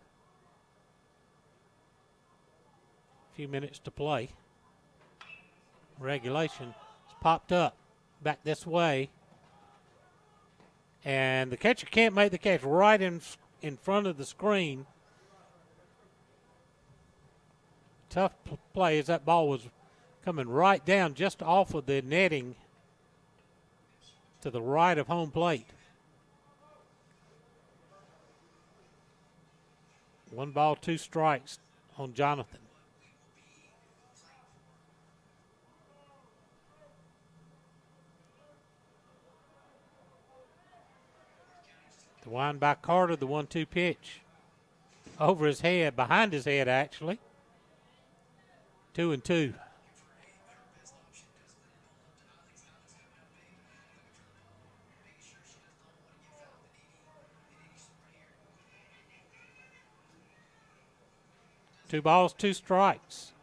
a few minutes to play. Regulation has popped up back this way. And the catcher can't make the catch right in front of the screen. Tough play as that ball was coming right down just off of the netting to the right of home plate. 1 ball, 2 strikes on Jonathan. The wind by Carter, the 1-2 pitch. Over his head, behind his head actually. 2-2. Two balls, 2 strikes.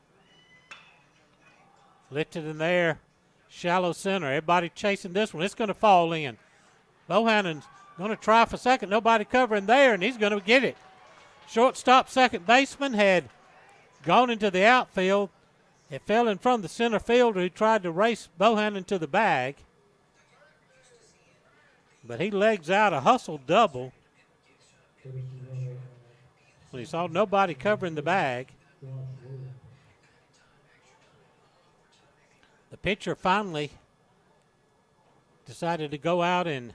Lifted in there, shallow center. Everybody chasing this one. It's going to fall in. Bohannon's going to try for second. Nobody covering there, and he's going to get it. Shortstop, second baseman had gone into the outfield. It fell in front of the center fielder who tried to race Bohannon to the bag. But he legs out a hustle double when he saw nobody covering the bag. The pitcher finally decided to go out and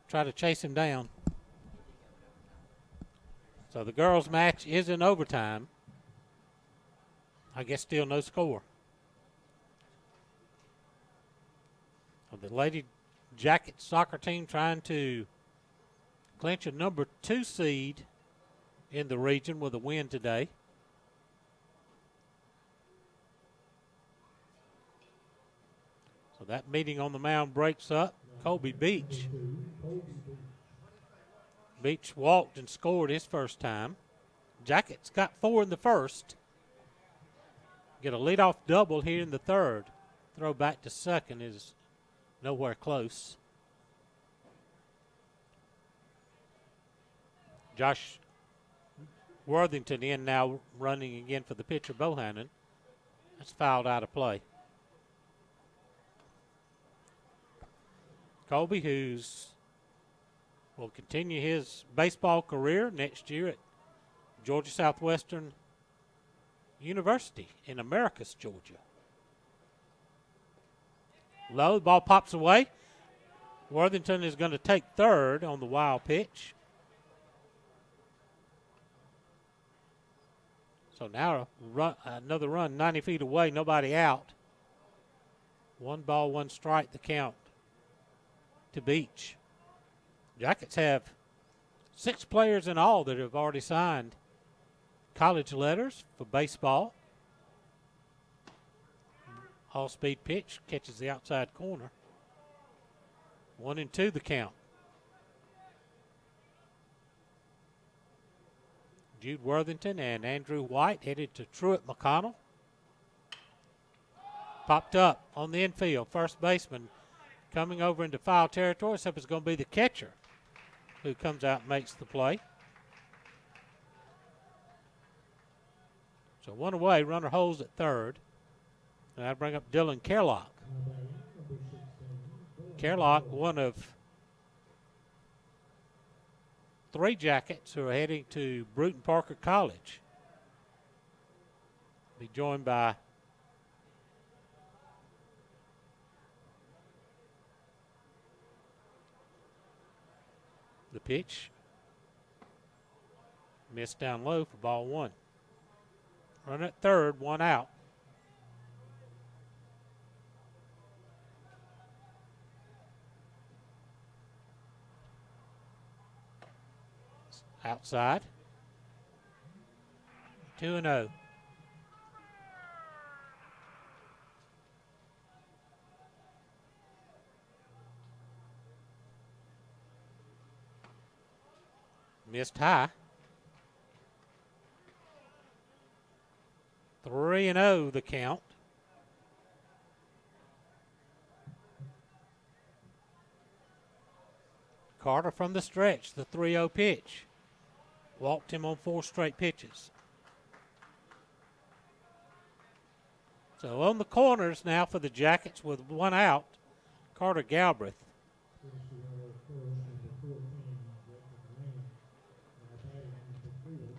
try to chase him down. So the girls' match is in overtime. I guess still no score. So the Lady Jackets soccer team trying to clinch a number 2 seed in the region with a win today. So that meeting on the mound breaks up. Colby Beach. Beach walked and scored his first time. Jackets got 4 in the first. Get a leadoff double here in the third. Throw back to second is nowhere close. Josh Worthington in now running again for the pitcher Bohannon. That's fouled out of play. Colby, who's will continue his baseball career next year at Georgia Southwestern University in Americus, Georgia. Low, the ball pops away. Worthington is going to take third on the wild pitch. So now another run 90 feet away, nobody out. 1 ball, 1 strike, the count to Beach. Jackets have 6 players in all that have already signed college letters for baseball. All-speed pitch, catches the outside corner. 1-2 the count. Jude Worthington and Andrew White headed to Truett McConnell. Popped up on the infield. First baseman coming over into foul territory, except it's going to be the catcher who comes out and makes the play. So 1 away, runner holds at third. And I bring up Dylan Kerlock. Kerlock, one of 3 Jackets who are heading to Bruton Parker College. Be joined by the pitch. Missed down low for ball 1. Run at third, 1 out. Outside. 2-0. Missed high. 3-0 the count. Carter from the stretch, the 3-0 pitch. Walked him on 4 straight pitches. So on the corners now for the Jackets with 1 out, Carter Galbraith.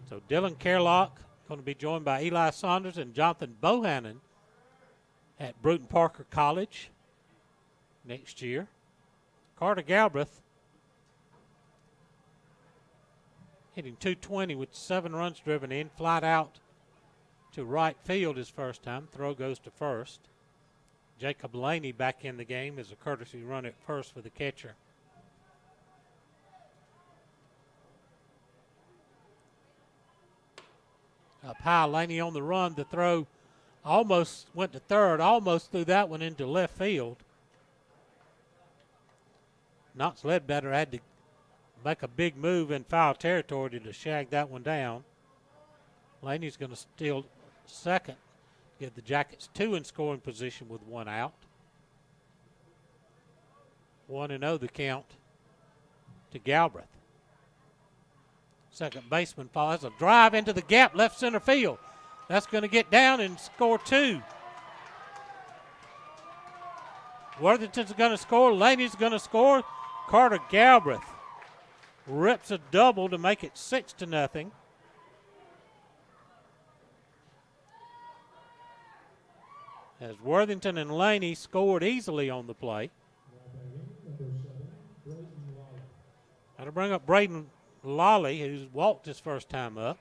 So Dylan Kerlock going to be joined by Eli Saunders and Jonathan Bohannon at Bruton Parker College next year. Carter Galbraith hitting .220 with 7 runs driven in. Flight out to right field his first time. Throw goes to first. Jacob Laney back in the game as a courtesy run at first for the catcher. Up high, Laney on the run. The throw almost went to third, almost threw that one into left field. Knox Ledbetter had to make a big move in foul territory to shag that one down. Laney's going to steal second, give the Jackets 2 in scoring position with 1 out. 1-0 the count to Galbraith. Second baseman falls a drive into the gap, left center field. That's going to get down and score 2. Worthington's going to score. Laney's going to score. Carter Galbraith rips a double to make it 6-0. As Worthington and Laney scored easily on the play. Got to bring up Braden Lawley, who's walked his first time up.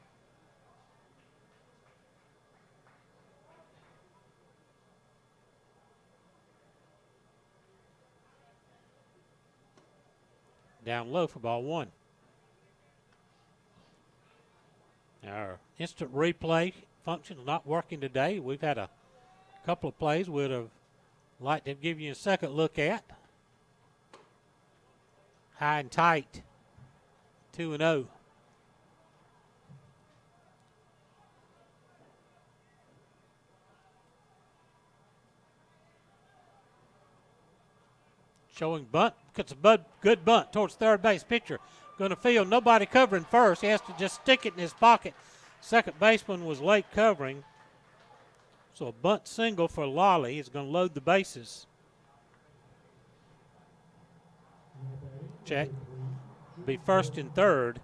Down low for ball 1. Our instant replay function is not working today. We've had a couple of plays we'd have liked to give you a second look at. High and tight, 2-0. Showing bunt, gets a good bunt towards third base. Pitcher going to field, nobody covering first. He has to just stick it in his pocket. Second baseman was late covering. So a bunt single for Lawley. He's going to load the bases. Check. Be first and third.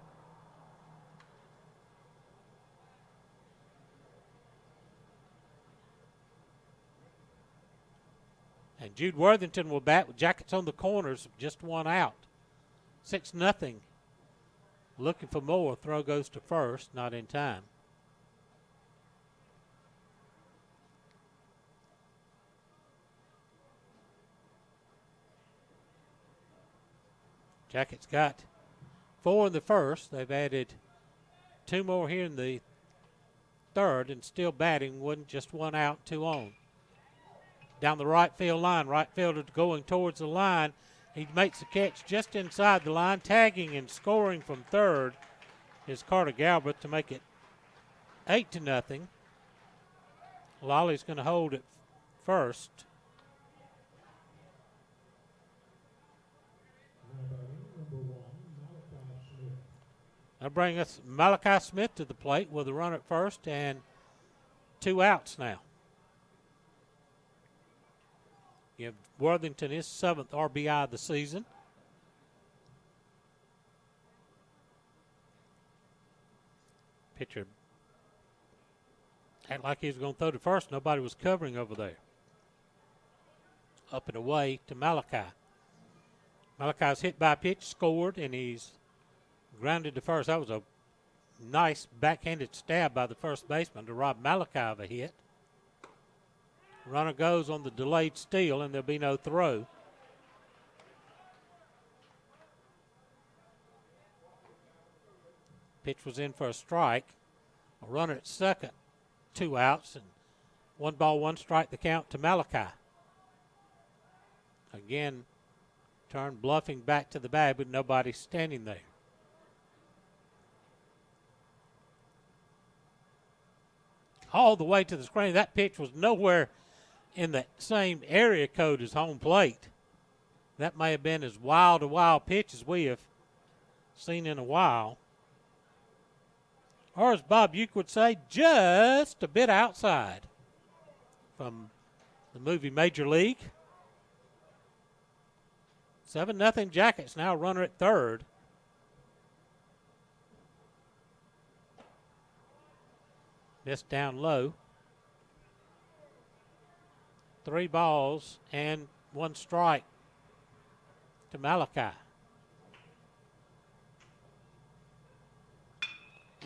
And Jude Worthington will bat with Jackets on the corners, just 1 out. 6-0. Looking for more. Throw goes to first, not in time. Jackets got 4 in the first. They've added 2 more here in the third, and still batting, just 1 out, 2 on. Down the right field line, right fielder going towards the line. He makes the catch just inside the line, tagging and scoring from third is Carter Galbraith to make it 8-0. Lolly's going to hold it first. That'll bring us Malachi Smith to the plate with a run at first and 2 outs now. You have Worthington, his 7th RBI of the season. Pitcher acted like he was going to throw to first. Nobody was covering over there. Up and away to Malachi. Malachi's hit by a pitch, scored, and he's grounded to first. That was a nice backhanded stab by the first baseman to rob Malachi of a hit. Runner goes on the delayed steal, and there'll be no throw. Pitch was in for a strike. A runner at second, 2 outs, and 1 ball, 1 strike the count to Malachi. Again, turn bluffing back to the bag, but nobody standing there. All the way to the screen. That pitch was nowhere in the same area code as home plate. That may have been as wild a wild pitch as we have seen in a while. Or as Bob Uke would say, just a bit outside from the movie Major League. 7-0 Jackets now, runner at third. This down low. 3 balls and 1 strike to Malachi.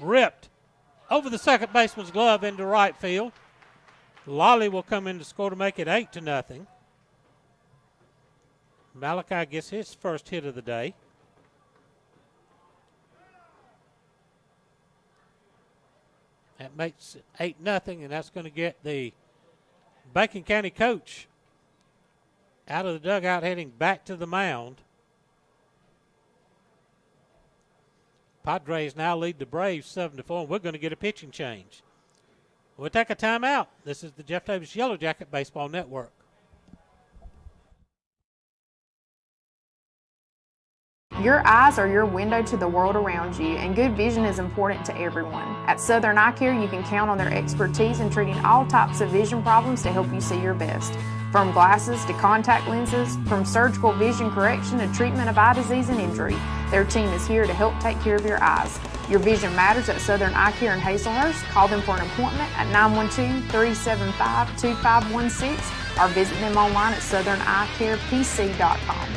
Ripped over the second baseman's glove into right field. Lolly will come in to score to make it 8-0. Malachi gets his first hit of the day. That makes it 8-0, and that's going to get the Bacon County coach out of the dugout, heading back to the mound. Padres now lead the Braves 7-4, and we're going to get a pitching change. We'll take a timeout. This is the Jeff Davis Yellow Jacket Baseball Network. Your eyes are your window to the world around you, and good vision is important to everyone. At Southern Eye Care, you can count on their expertise in treating all types of vision problems to help you see your best. From glasses to contact lenses, from surgical vision correction to treatment of eye disease and injury, their team is here to help take care of your eyes. Your vision matters at Southern Eye Care in Hazelhurst. Call them for an appointment at 912-375-2516 or visit them online at southerneyecarepc.com.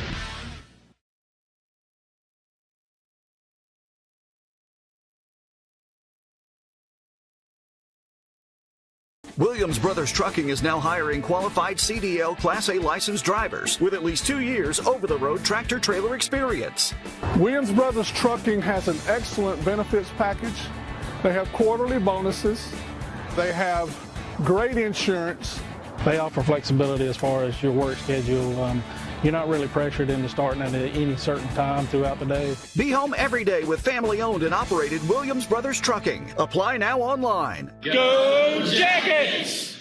Williams Brothers Trucking is now hiring qualified CDL Class A licensed drivers with at least 2 years over-the-road tractor-trailer experience. Williams Brothers Trucking has an excellent benefits package. They have quarterly bonuses. They have great insurance. They offer flexibility as far as your work schedule. You're not really pressured into starting at any certain time throughout the day. Be home every day with family-owned and operated Williams Brothers Trucking. Apply now online. Go Jackets!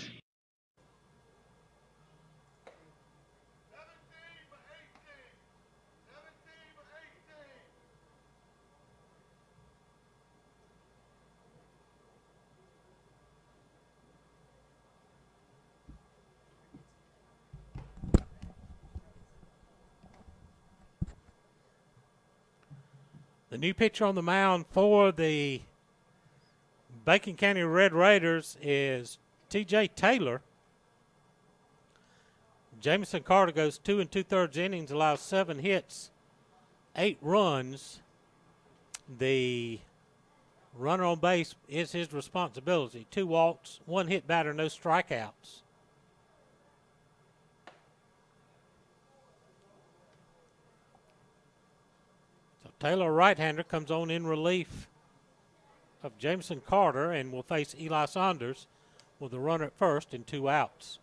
The new pitcher on the mound for the Bacon County Red Raiders is T.J. Taylor. Jamison Carter goes 2 2/3 innings, allows 7 hits, 8 runs. The runner on base is his responsibility. 2 walks, 1 hit batter, no strikeouts. Taylor, right-hander, comes on in relief of Jameson Carter and will face Eli Saunders with a runner at first and 2 outs.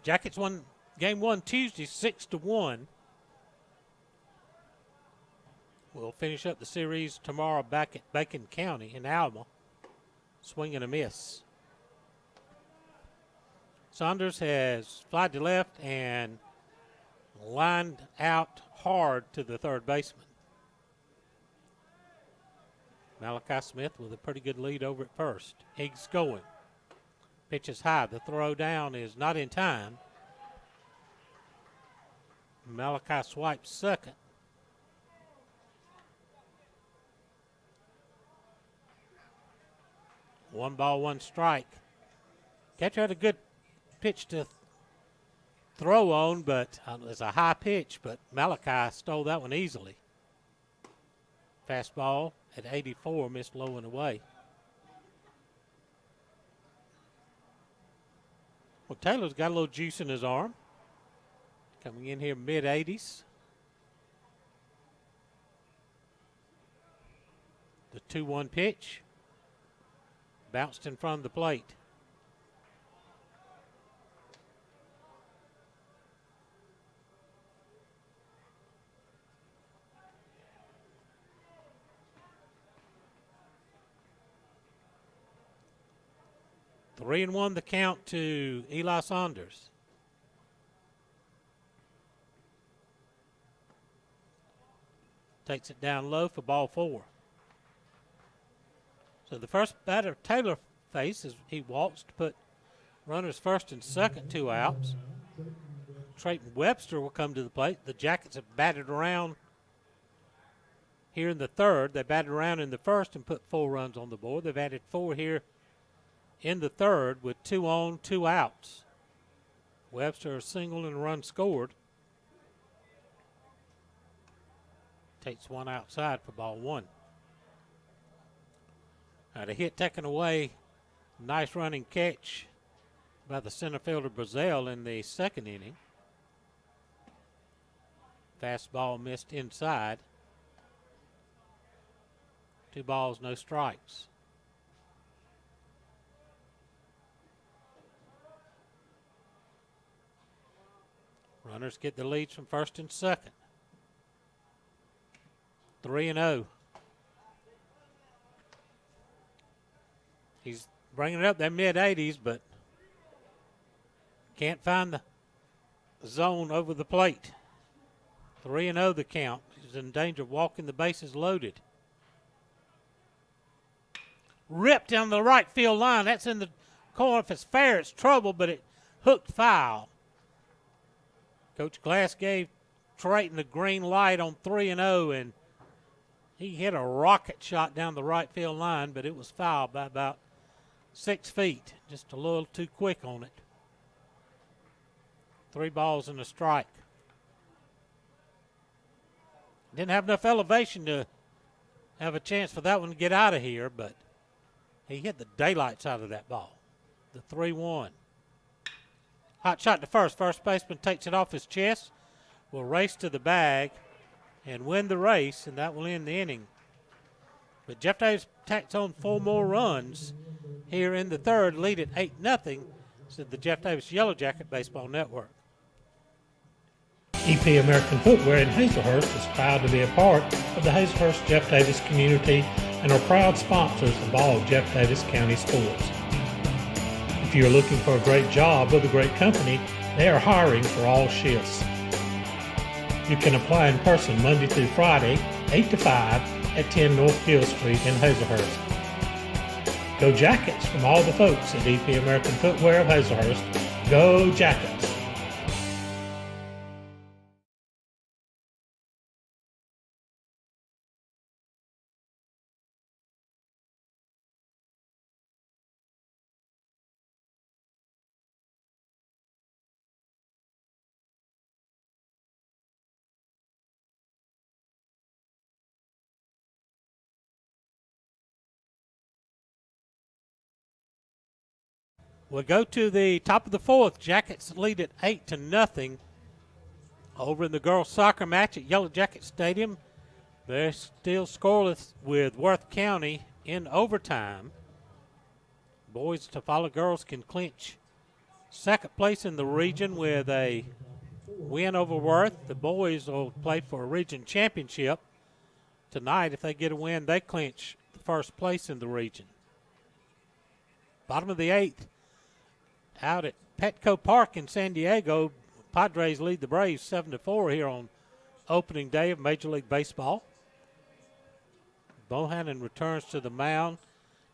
Jackets won game 1 Tuesday 6-1. We'll finish up the series tomorrow back at Bacon County in Alma. Swing and a miss. Saunders has flied to left and lined out hard to the third baseman. Malachi Smith with a pretty good lead over at first. Higgs going. Pitch is high. The throw down is not in time. Malachi swipes second. One ball, one strike. Catcher had a good pitch to throw on, but it's a high pitch, but Malachi stole that one easily. Fastball at 84, missed low and away. Well, Taylor's got a little juice in his arm. Coming in here mid-80s. The 2-1 pitch. Bounced in front of the plate. Three and 1 the count to Eli Saunders. Takes it down low for ball 4. So the first batter Taylor faces, he walks to put runners first and second, 2 outs. Trayton Webster will come to the plate. The Jackets have batted around here in the third. They batted around in the first and put 4 runs on the board. They've added 4 here in the third with 2 on, 2 outs. Webster a single and a run scored. Takes one outside for ball 1. A hit taken away. Nice running catch by the center fielder Brazil in the second inning. Fastball missed inside. 2 balls, no strikes. Runners get the leads from first and second. 3-0. He's bringing it up there mid-80s, but can't find the zone over the plate. 3-0 the count. He's in danger of walking the bases loaded. Ripped down the right field line. That's in the corner. If it's fair, it's trouble, but it hooked foul. Coach Glass gave Trayton the green light on 3-0, and he hit a rocket shot down the right field line, but it was foul by about 6 feet. Just a little too quick on it. 3 balls and a strike. Didn't have enough elevation to have a chance for that one to get out of here, but he hit the daylights out of that ball. The 3-1. Hot shot to first. First baseman takes it off his chest, will race to the bag and win the race, and that will end the inning. But Jeff Davis tacks on 4 more runs here in the third, lead at 8-0, said the Jeff Davis Yellow Jacket Baseball Network. EP American Footwear in Hazelhurst is proud to be a part of the Hazelhurst Jeff Davis community and are proud sponsors of all Jeff Davis County sports. If you're looking for a great job with a great company, they are hiring for all shifts. You can apply in person Monday through Friday, 8 to 5 at 10 North Gill Street in Hazelhurst. Go Jackets from all the folks at EP American Footwear of Hazelhurst. Go Jackets! We'll go to the top of the fourth. Jackets lead at 8-0 over in the girls' soccer match at Yellow Jacket Stadium. They're still scoreless with Worth County in overtime. Boys Tafalla girls can clinch second place in the region with a win over Worth. The boys will play for a region championship tonight. If they get a win, they clinch the first place in the region. Bottom of the eighth, out at Petco Park in San Diego, Padres lead the Braves 7-4 here on opening day of Major League Baseball. Bohannon returns to the mound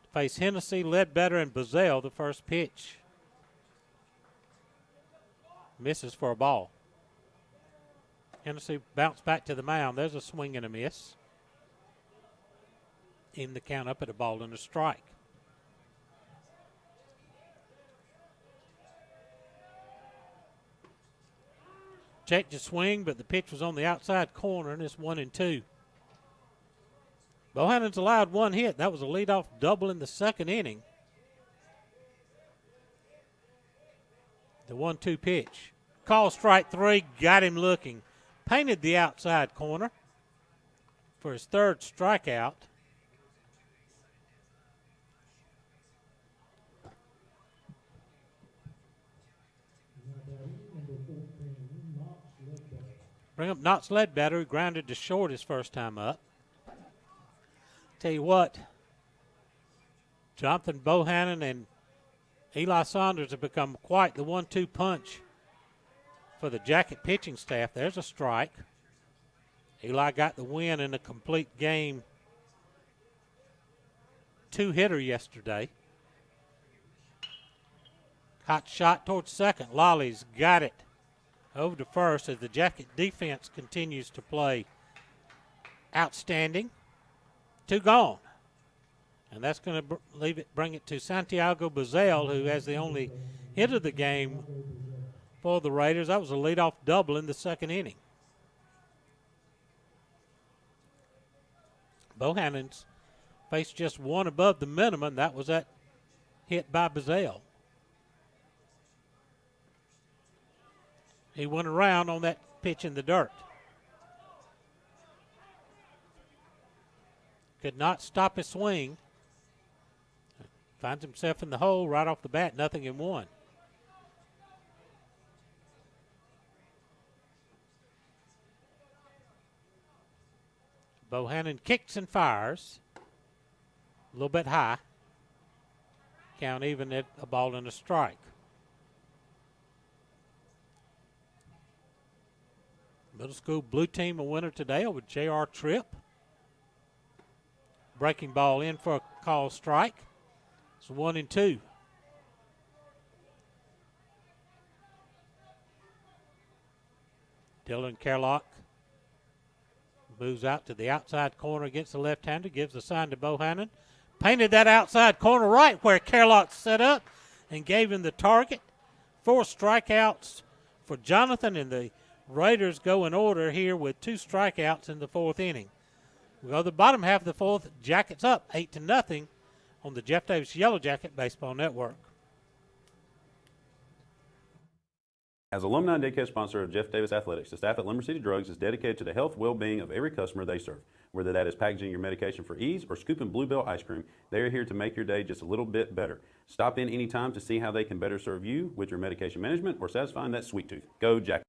to face Hennessy, Ledbetter, and Bazell. The first pitch misses for a ball. Hennessy bounced back to the mound. There's a swing and a miss. Even the count up at a ball and a strike. Checked to swing, but the pitch was on the outside corner, and it's 1-2. Bohannon's allowed one hit. That was a leadoff double in the second inning. The 1-2 pitch. Call strike three, got him looking. Painted the outside corner for his third strikeout. Bring up Knox Ledbetter, who grounded to short his first time up. Tell you what, Jonathan Bohannon and Eli Saunders have become quite the 1-2 punch for the Jacket pitching staff. There's a strike. Eli got the win in a complete game two-hitter yesterday. Hot shot towards second. Lolly's got it over to first as the Jacket defense continues to play outstanding. Two gone. And that's going to bring it to Santiago Bazell, who has the only hit of the game for the Raiders. That was a leadoff double in the second inning. Bohannon's faced just one above the minimum. That was that hit by Bazell. He went around on that pitch in the dirt. Could not stop his swing. Finds himself in the hole right off the bat, 0-1. Bohannon kicks and fires. A little bit high. Count even at a ball and a strike. Middle school blue team a winner today over J.R. Tripp. Breaking ball in for a call strike. It's 1-2. Dylan Kerlock moves out to the outside corner against the left-hander, gives the sign to Bohannon. Painted that outside corner right where Kerlock set up and gave him the target. 4 strikeouts for Jonathan, and the Raiders go in order here with 2 strikeouts in the fourth inning. We go to the bottom half of the fourth. Jackets up 8-0 on the Jeff Davis Yellow Jacket Baseball Network. As alumni and daycare sponsor of Jeff Davis Athletics, the staff at Limber City Drugs is dedicated to the health well-being of every customer they serve. Whether that is packaging your medication for ease or scooping Bluebell ice cream, they are here to make your day just a little bit better. Stop in anytime to see how they can better serve you with your medication management or satisfying that sweet tooth. Go Jack.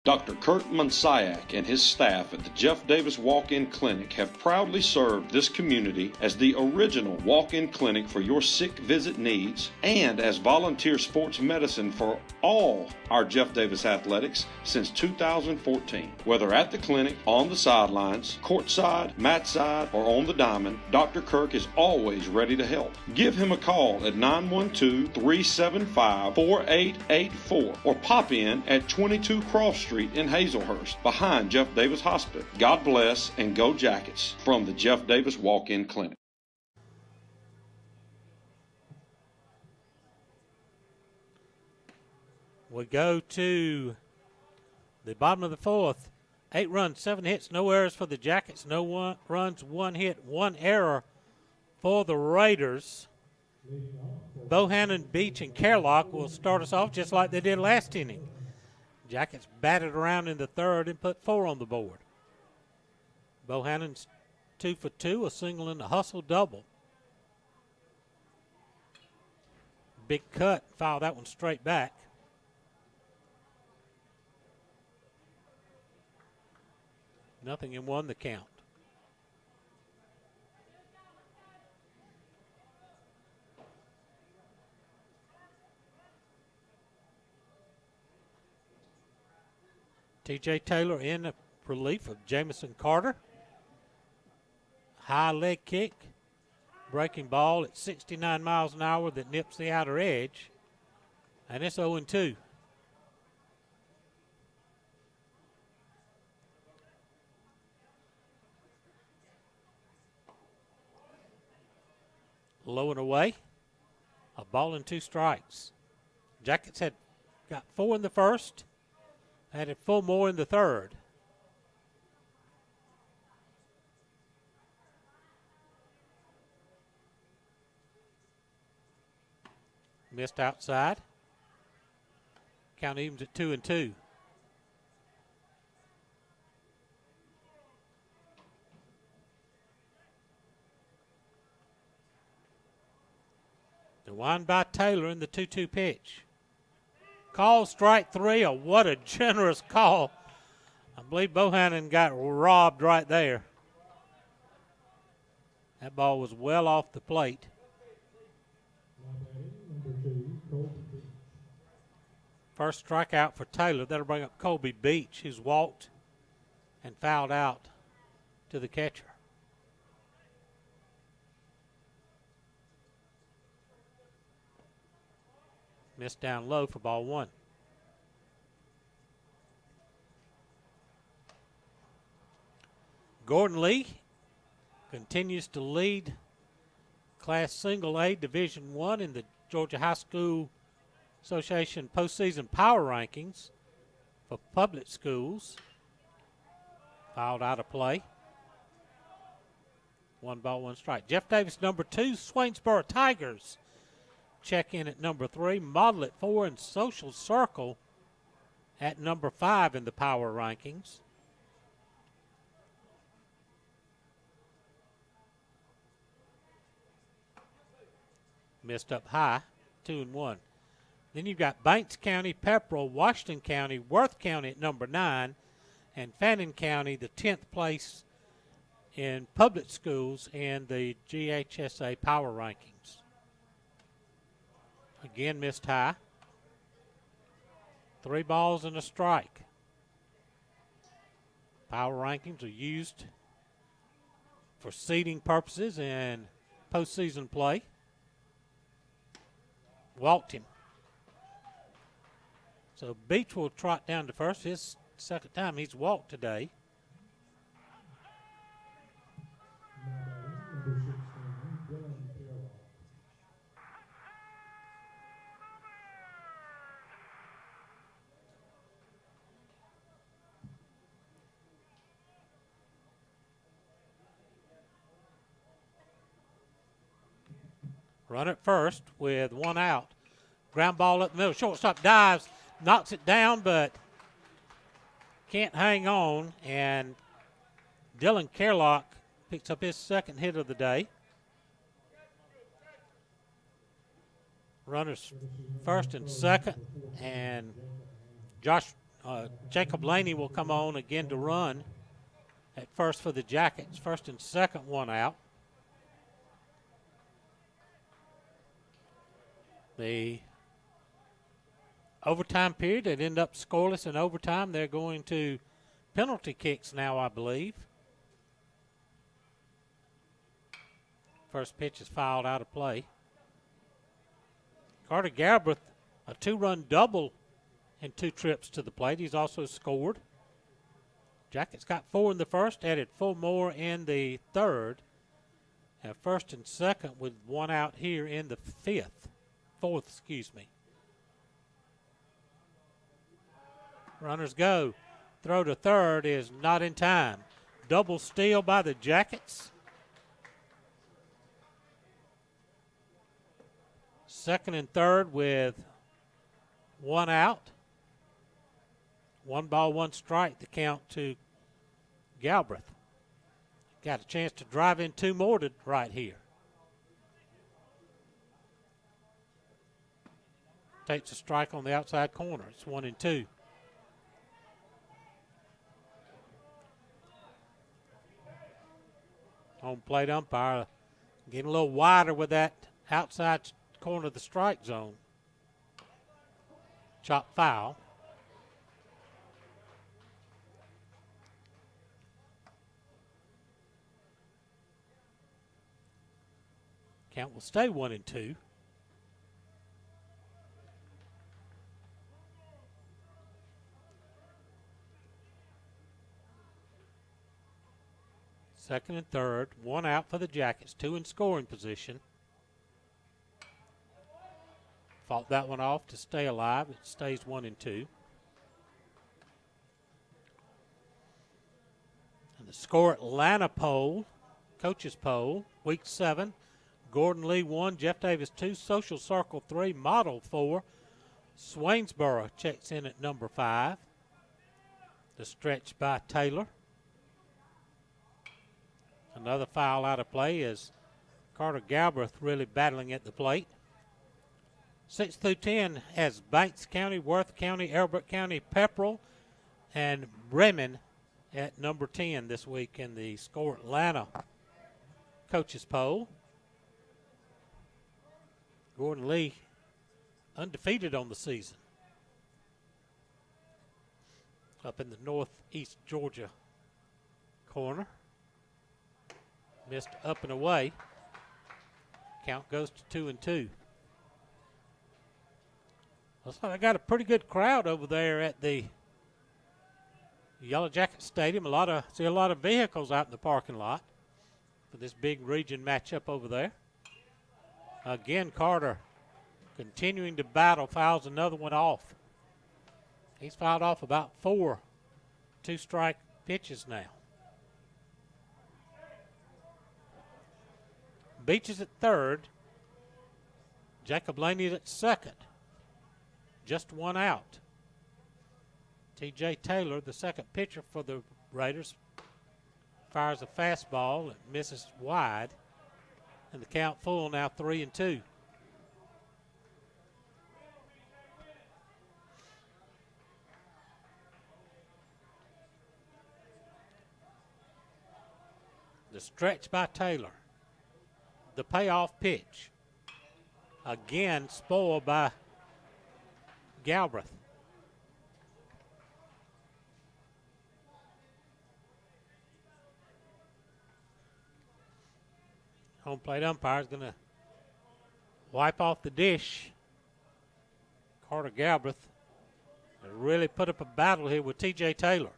Dr. Kurt Monsiak and his staff at the Jeff Davis Walk-In Clinic have proudly served this community as the original walk-in clinic for your sick visit needs and as volunteer sports medicine for all our Jeff Davis athletics since 2014. Whether at the clinic, on the sidelines, courtside, mat side, or on the diamond, Dr. Kirk is always ready to help. Give him a call at 912-375-4884 or pop in at 22 Cross Street in Hazelhurst, behind Jeff Davis Hospital. God bless and go Jackets from the Jeff Davis Walk-In Clinic. We go to the bottom of the fourth. 8 runs, 7 hits, no errors for the Jackets. No runs, 1 hit, 1 error for the Raiders. Bohannon, Beach, and Kerlock will start us off just like they did last inning. Jackets batted around in the third and put 4 on the board. Bohannon's 2 for 2, a single and a hustle double. Big cut, foul that one straight back. Nothing in 1 the count. T.J. Taylor in relief of Jamison Carter. High leg kick. Breaking ball at 69 miles an hour that nips the outer edge. And it's 0-2. Low and away. A ball and 2 strikes. Jackets had got 4 in the first. Added 4 more in the third. Missed outside. Count evens at 2-2. The wind by Taylor in the 2-2 pitch. Call strike 3. Oh, what a generous call. I believe Bohannon got robbed right there. That ball was well off the plate. First strikeout for Taylor. That'll bring up Colby Beach, who's walked and fouled out to the catcher. Missed down low for ball 1. Gordon Lee continues to lead Class Single A Division I in the Georgia High School Association postseason power rankings for public schools. Fouled out of play. 1 ball, 1 strike. Jeff Davis, number 2, Swainsboro Tigers. Check in at number 3, Model at 4, and Social Circle at number 5 in the power rankings. Missed up high, 2-1. Then you've got Banks County, Pepperell, Washington County, Worth County at number 9, and Fannin County, the 10th place in public schools in the GHSA power rankings. Again, missed high. 3 balls and a strike. Power rankings are used for seeding purposes and postseason play. Walked him. So Beach will trot down to first. His second time he's walked today. Run at first with 1 out. Ground ball up the middle. Shortstop dives, knocks it down, but can't hang on. And Dylan Kerlock picks up his second hit of the day. Runners first and second. And Jacob Laney will come on again to run at first for the Jackets. First and second, 1 out. The overtime period, it ended up scoreless in overtime. They're going to penalty kicks now, I believe. First pitch is fouled out of play. Carter Galbraith, a 2-run double in 2 trips to the plate. He's also scored. Jackets got 4 in the first, added 4 more in the third. And first and second with 1 out here in the fourth, excuse me. Runners go. Throw to third is not in time. Double steal by the Jackets. Second and third with one out. 1 ball, 1 strike, the count to Galbraith. Got a chance to drive in 2 more to right here. Takes a strike on the outside corner. It's 1-2. Home plate umpire getting a little wider with that outside corner of the strike zone. Chop foul. Count will stay 1-2. Second and third, 1 out for the Jackets, 2 in scoring position. Fought that one off to stay alive. It stays 1-2. And the Score Atlanta poll, coaches poll, week 7. Gordon Lee 1, Jeff Davis 2, Social Circle 3, Model 4. Swainsboro checks in at number 5. The stretch by Taylor. Another foul out of play is Carter Galbraith really battling at the plate. 6 through 10 has Banks County, Worth County, Elbert County, Pepperell, and Bremen at number 10 this week in the Score Atlanta coaches poll. Gordon Lee undefeated on the season. Up in the northeast Georgia corner. Missed up and away. Count goes to 2-2. Looks like I got a pretty good crowd over there at the Yellow Jacket Stadium. See a lot of vehicles out in the parking lot for this big region matchup over there. Again, Carter continuing to battle, fouls another one off. He's fouled off about 4 2-strike pitches now. Beach is at third. Jacob Laney at second. Just 1 out. T.J. Taylor, the second pitcher for the Raiders, fires a fastball that misses wide. And the count full now 3-2. The stretch by Taylor. The payoff pitch. Again spoiled by Galbraith. Home plate umpire is going to wipe off the dish. Carter Galbraith really put up a battle here with T.J. Taylor.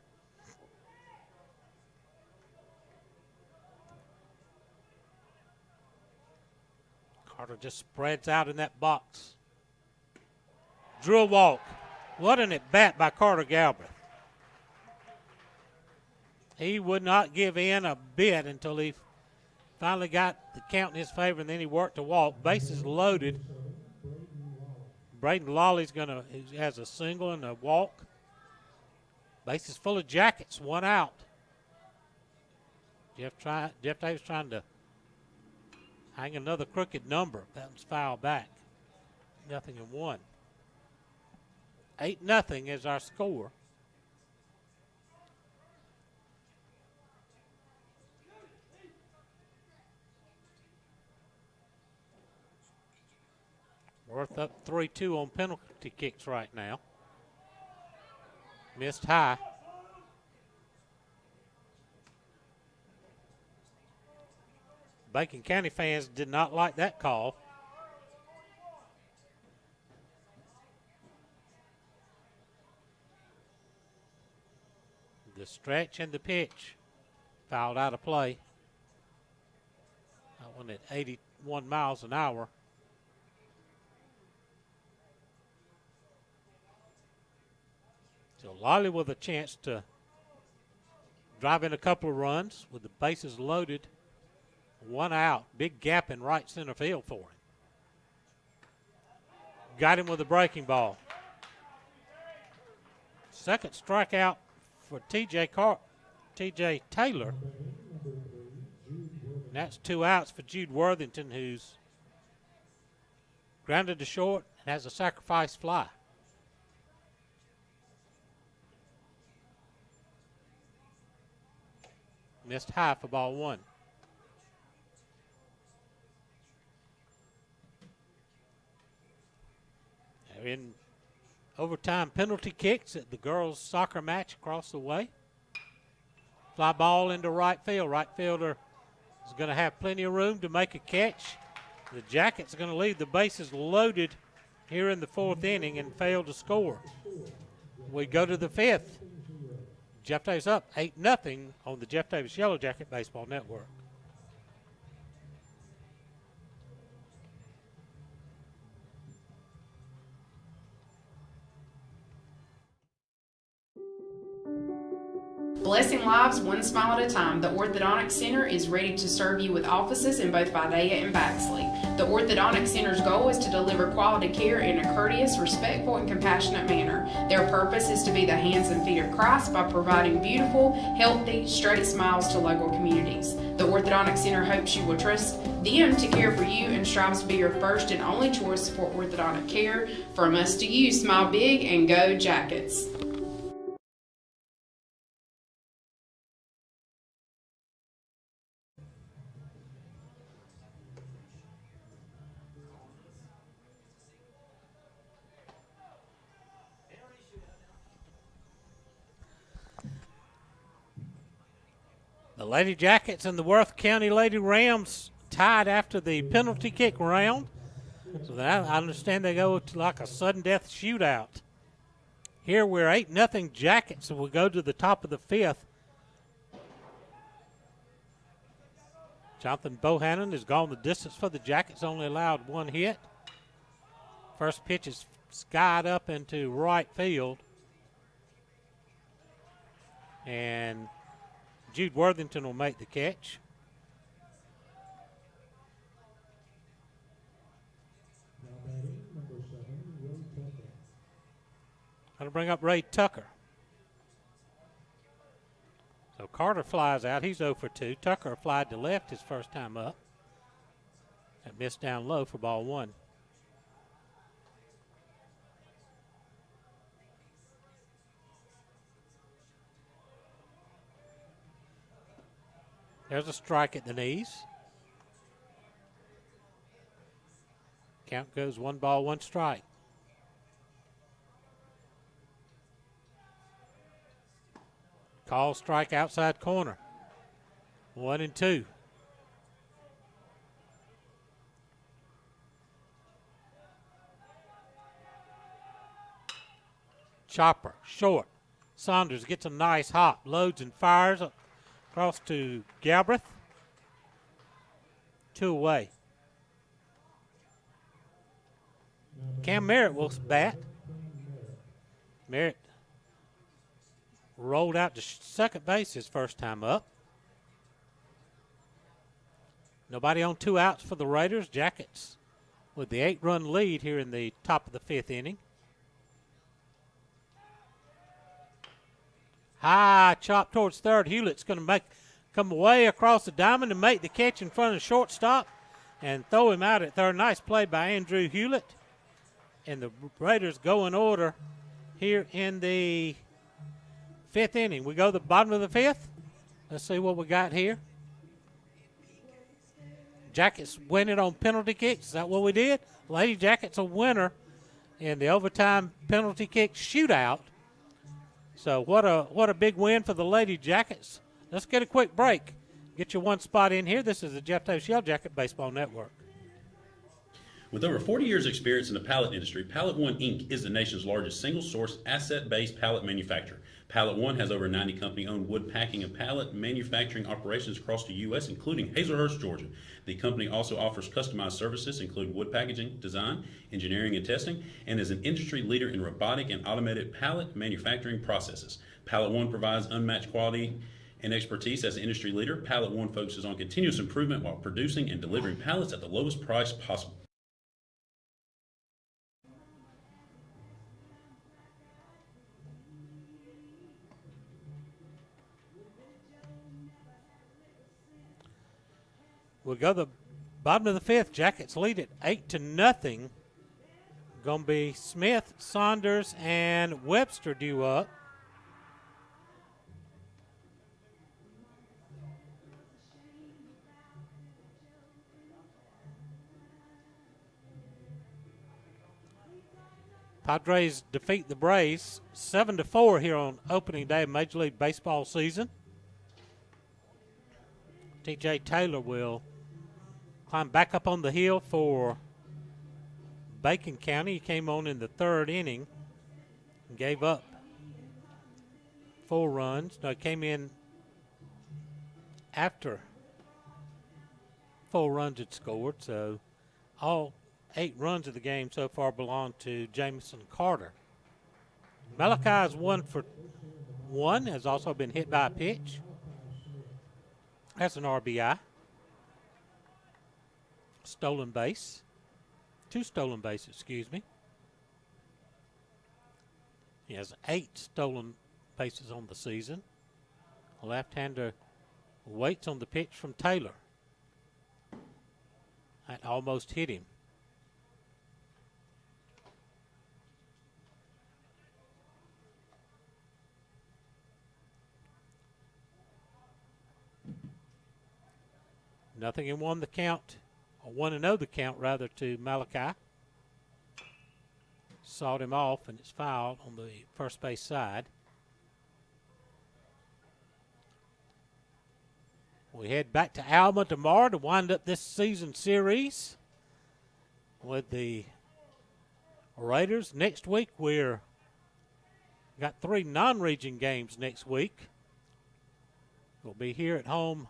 Carter just spreads out in that box. Drew a walk. What an at-bat by Carter Galbraith. He would not give in a bit until he finally got the count in his favor, and then he worked a walk. Bases loaded. Braden Lawley's has a single and a walk. Bases full of Jackets, 1 out. Jeff Davis trying to hang another crooked number. That one's foul back. 0-1. 8-0 is our score. Worth up 3-2 on penalty kicks right now. Missed high. Bacon County fans did not like that call. The stretch and the pitch fouled out of play. That one at 81 miles an hour. So Lawley with a chance to driving a couple of runs with the bases loaded, 1 out. Big gap in right center field for him. Got him with a breaking ball. Second strikeout for T.J. Taylor. And that's 2 outs for Jude Worthington, who's grounded to short and has a sacrifice fly. Missed high for ball 1. They're in overtime penalty kicks at the girls' soccer match across the way. Fly ball into right field. Right fielder is going to have plenty of room to make a catch. The Jackets are going to leave the bases loaded here in the 4th inning and fail to score. We go to the 5th. Jeff Davis up 8-0 on the Jeff Davis Yellow Jacket Baseball Network. Blessing lives one smile at a time, the Orthodontic Center is ready to serve you with offices in both Vidalia and Baxley. The Orthodontic Center's goal is to deliver quality care in a courteous, respectful, and compassionate manner. Their purpose is to be the hands and feet of Christ by providing beautiful, healthy, straight smiles to local communities. The Orthodontic Center hopes you will trust them to care for you and strives to be your first and only choice for orthodontic care. From us to you, smile big and go Jackets. The Lady Jackets and the Worth County Lady Rams tied after the penalty kick round. So that, I understand they go to like a sudden death shootout. Here we're 8-0 Jackets, so we'll go to the top of the 5th. Jonathan Bohannon has gone the distance for the Jackets, only allowed 1 hit. First pitch is skied up into right field. And Jude Worthington will make the catch. That'll bring up Ray Tucker. So Carter flies out. He's 0 for 2. Tucker flied to left his first time up. That missed down low for ball 1. There's a strike at the knees. Count goes 1 ball, 1 strike. Call strike outside corner. 1-2. Chopper, short. Saunders gets a nice hop, loads and fires across to Galbraith. 2 away. Cam Merritt will bat. Merritt rolled out to second base his first time up. Nobody on 2 outs for the Raiders. Jackets with the 8-run lead here in the top of the 5th inning. High chop towards third. Hewlett's going to come away across the diamond and make the catch in front of the shortstop and throw him out at third. Nice play by Andrew Hewlett. And the Raiders go in order here in the 5th inning. We go to the bottom of the 5th. Let's see what we got here. Jackets win it on penalty kicks. Is that what we did? Lady Jackets a winner in the overtime penalty kick shootout. So what a big win for the Lady Jackets. Let's get a quick break. Get you one spot in here. This is the Jeff Davis Yellow Jacket Baseball Network. With over 40 years' experience in the pallet industry, Pallet One Inc. is the nation's largest single-source, asset-based pallet manufacturer. Pallet One has over 90 company-owned wood packing and pallet manufacturing operations across the U.S., including Hazelhurst, Georgia. The company also offers customized services, including wood packaging, design, engineering, and testing, and is an industry leader in robotic and automated pallet manufacturing processes. Pallet One provides unmatched quality and expertise as an industry leader, Pallet One focuses on continuous improvement while producing and delivering pallets at the lowest price possible. We'll go to the bottom of the fifth. Jackets lead at 8-0. Going to be Smith, Saunders, and Webster due up. Padres defeat the Braves 7-4 here on opening day of Major League Baseball season. T.J. Taylor will climb back up on the hill for Bacon County. He came on in the third inning and gave up 4 runs. No, he came in after 4 runs had scored, so all 8 runs of the game so far belong to Jamison Carter. Malachi is 1 for 1, has also been hit by a pitch. That's an RBI. Stolen base. 2 stolen bases, excuse me. He has 8 stolen bases on the season. A left-hander waits on the pitch from Taylor. That almost hit him. Nothing in 1 the count. 1-0 the count, rather, to Malachi. Sawed him off, and it's fouled on the first base side. We head back to Alma tomorrow to wind up this season series with the Raiders. Next week, we're got 3 non-region games next week. We'll be here at home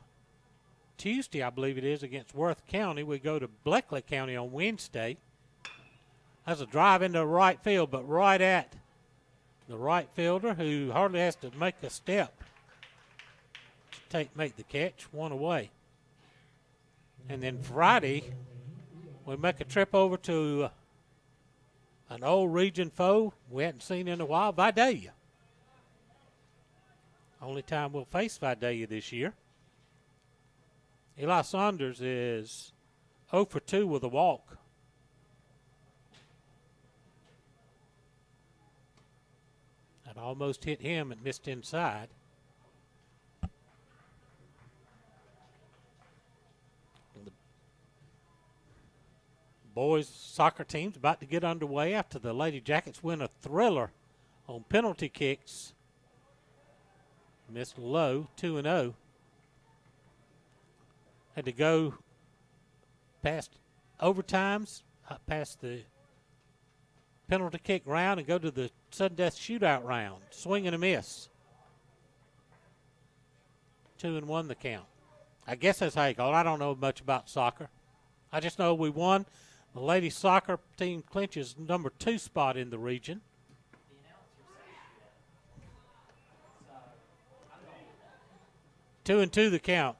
Tuesday, I believe it is, against Worth County. We go to Bleckley County on Wednesday. That's a drive into right field, but right at the right fielder, who hardly has to make a step to make the catch, 1 away. And then Friday, we make a trip over to an old region foe we hadn't seen in a while, Vidalia. Only time we'll face Vidalia this year. Eli Saunders is 0 for 2 with a walk. That almost hit him and missed inside. And the boys' soccer team's about to get underway after the Lady Jackets win a thriller on penalty kicks. Missed low, 2-0. Had to go past overtimes, past the penalty kick round, and go to the sudden death shootout round. Swing and a miss. 2-1 the count. I guess that's how you call it. I don't know much about soccer. I just know we won. The ladies soccer team clinches number 2 spot in the region. 2-2 the count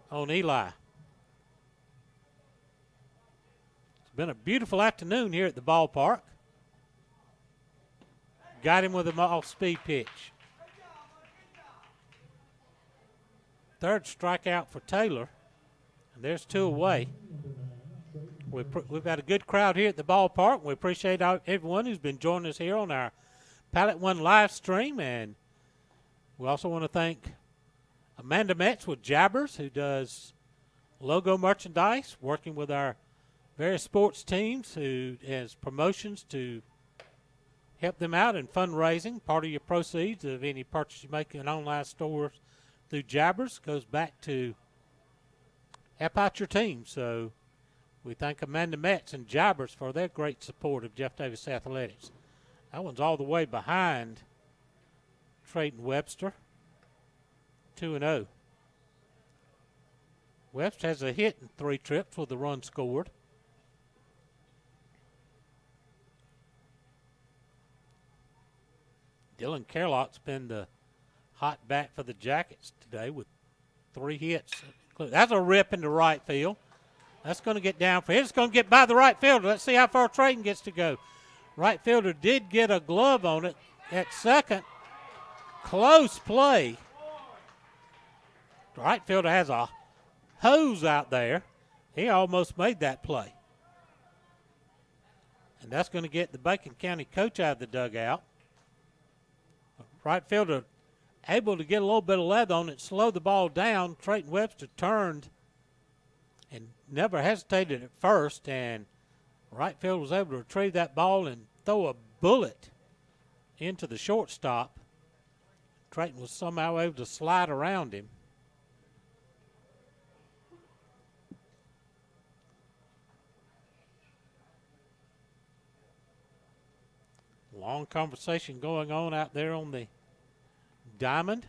on Eli. It's been a beautiful afternoon here at the ballpark. Got him with an off-speed pitch. Third strikeout for Taylor. And there's 2 away. We've got a good crowd here at the ballpark. We appreciate everyone who's been joining us here on our Pallet One live stream. And we also want to thank Amanda Metz with Jabbers, who does logo merchandise, working with our various sports teams, who has promotions to help them out in fundraising. Part of your proceeds of any purchase you make in online stores through Jabbers goes back to help out your team. So we thank Amanda Metz and Jabbers for their great support of Jeff Davis Athletics. That one's all the way behind Trayton Webster. 2-0. Webster has a hit in 3 trips with a run scored. Dylan Carlock's been the hot bat for the Jackets today with 3 hits. That's a rip into right field. That's going to get down for him. It's going to get by the right fielder. Let's see how far Trayton gets to go. Right fielder did get a glove on it at second. Close play. The right fielder has a hose out there. He almost made that play. And that's going to get the Bacon County coach out of the dugout. Right fielder able to get a little bit of leather on it, slow the ball down. Trayton Webster turned and never hesitated at first, and right field was able to retrieve that ball and throw a bullet into the shortstop. Trayton was somehow able to slide around him. Long conversation going on out there on the diamond.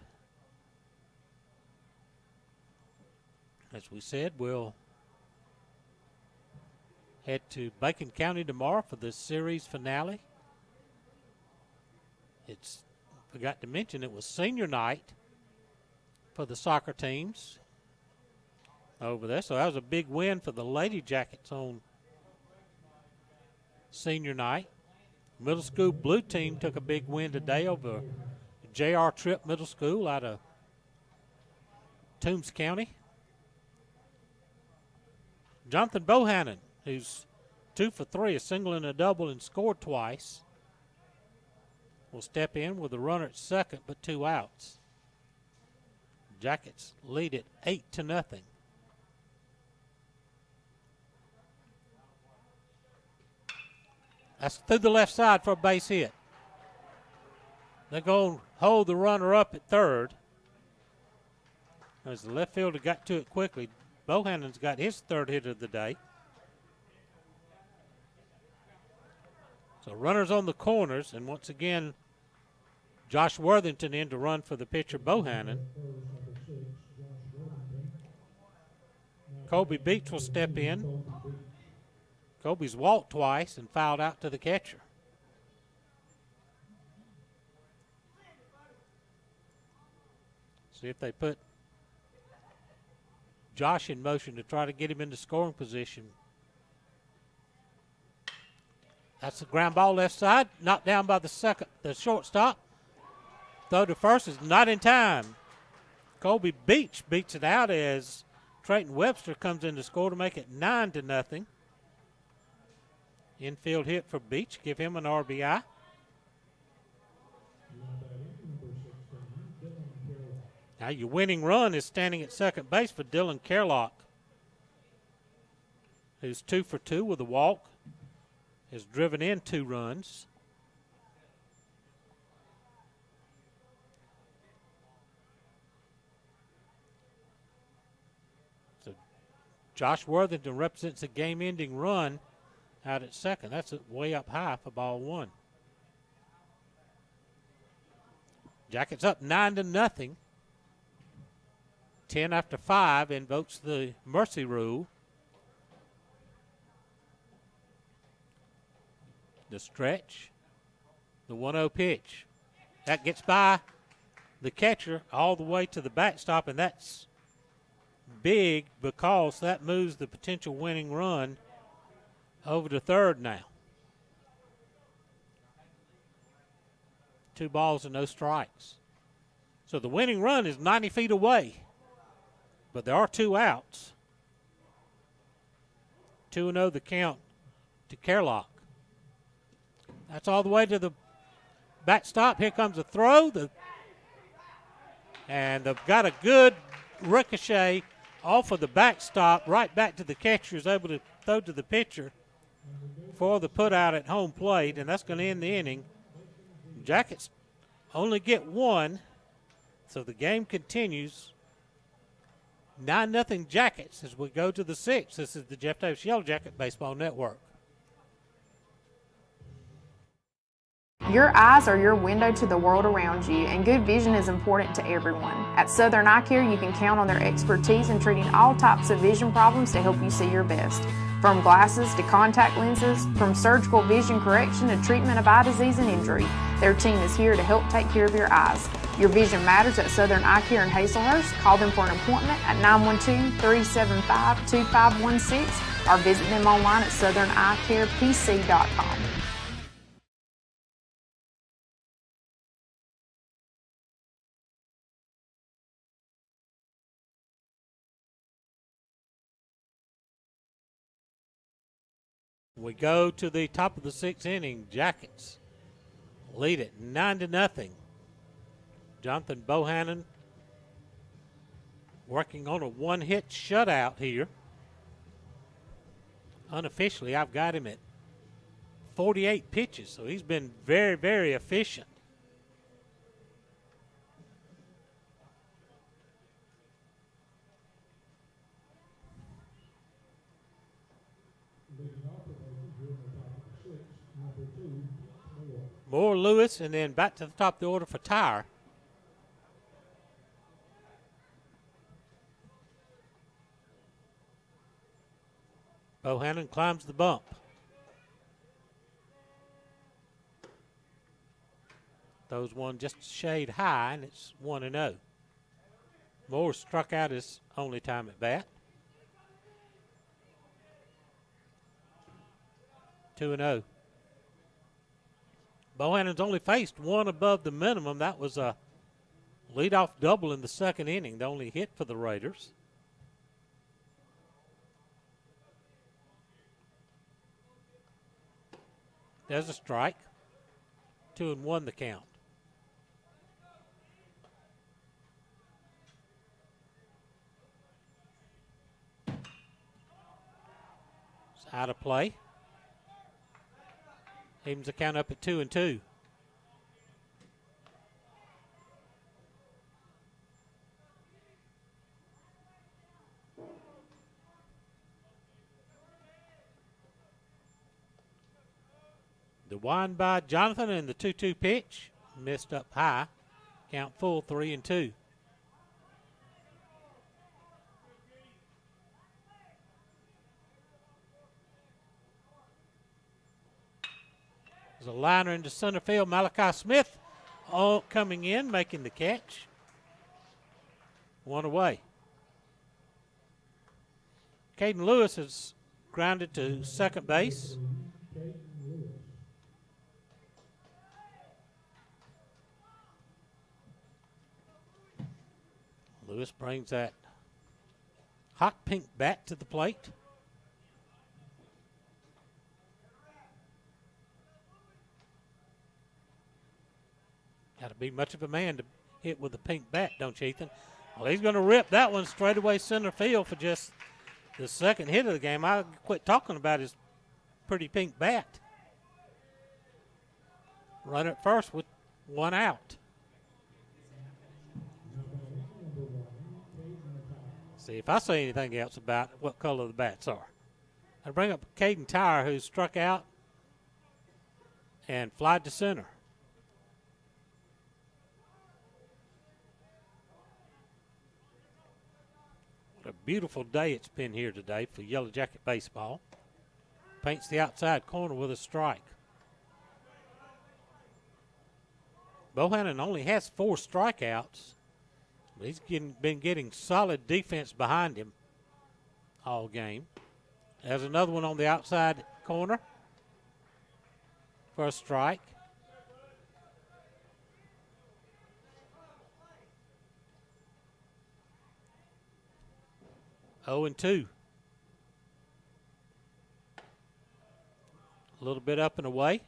As we said, we'll head to Bacon County tomorrow for the series finale. Forgot to mention it was senior night for the soccer teams over there. So that was a big win for the Lady Jackets on senior night. Middle school blue team took a big win today over J.R. Tripp Middle School out of Toombs County. Jonathan Bohannon, who's 2 for 3, a single and a double, and scored twice, will step in with a runner at second but 2 outs. Jackets lead it 8-0. That's through the left side for a base hit. They're going to hold the runner up at third. As the left fielder got to it quickly, Bohannon's got his 3rd hit of the day. So runners on the corners, and once again, Josh Worthington in to run for the pitcher, Bohannon. Colby Beach will step in. Colby's walked twice and fouled out to the catcher. See if they put Josh in motion to try to get him into scoring position. That's a ground ball left side, knocked down by the shortstop. Throw to first is not in time. Colby Beach beats it out as Trayton Webster comes in to score to make it 9-0. Infield hit for Beach, give him an RBI. Now your winning run is standing at second base for Dylan Kerlock, who's 2 for 2 with a walk, has driven in 2 runs. So Josh Worthington represents a game-ending run out at second. That's way up high for ball 1. Jackets up 9-0. 10 after 5 invokes the mercy rule. The stretch, the 1-0 pitch. That gets by the catcher all the way to the backstop, and that's big because that moves the potential winning run over to third now. 2 balls and no strikes. So the winning run is 90 feet away, but there are 2 outs. 2-0 the count to Kerlock. That's all the way to the backstop. Here comes a throw. And they've got a good ricochet off of the backstop, right back to the catcher, is able to throw to the pitcher for the put out at home plate, and that's going to end the inning. Jackets only get 1, so the game continues. 9-0 Jackets as we go to the 6th. This is the Jeff Davis Yellow Jacket Baseball Network. Your eyes are your window to the world around you, and good vision is important to everyone. At Southern Eye Care, you can count on their expertise in treating all types of vision problems to help you see your best. From glasses to contact lenses, from surgical vision correction to treatment of eye disease and injury, their team is here to help take care of your eyes. Your vision matters at Southern Eye Care in Hazelhurst. Call them for an appointment at 912-375-2516 or visit them online at southern-eyecarepc.com. We go to the top of the sixth inning. Jackets lead it 9-0. Jonathan Bohannon working on a one-hit shutout here. Unofficially, I've got him at 48 pitches, so he's been very, very efficient. Moore, Lewis, and then back to the top of the order for Tyre. Bohannon climbs the bump. Throws one just a shade high, and it's 1-0. Moore struck out his only time at bat. 2-0. Bohannon's only faced one above the minimum. That was a leadoff double in the second inning, the only hit for the Raiders. There's a strike. 2-1 the count. It's out of play. Evens the count up at 2-2. The wind by Jonathan and the 2-2 pitch. Missed up high. Count full, 3-2. There's a liner into center field. Malachi Smith coming in, making the catch. One away. Caden Lewis has grounded to second base. Lewis brings that hot pink bat to the plate. Got to be much of a man to hit with a pink bat, don't you, Ethan? Well, he's going to rip that one straight away center field for just the second hit of the game. I quit talking about his pretty pink bat. Run at first with one out. See if I say anything else about what color the bats are. I bring up Caden Tyre, who struck out and flied to center. What a beautiful day it's been here today for Yellow Jacket baseball. Paints the outside corner with a strike. Bohannon only has 4 strikeouts. He's been getting solid defense behind him all game. There's another one on the outside corner for a strike. Oh and 2. A little bit up and away.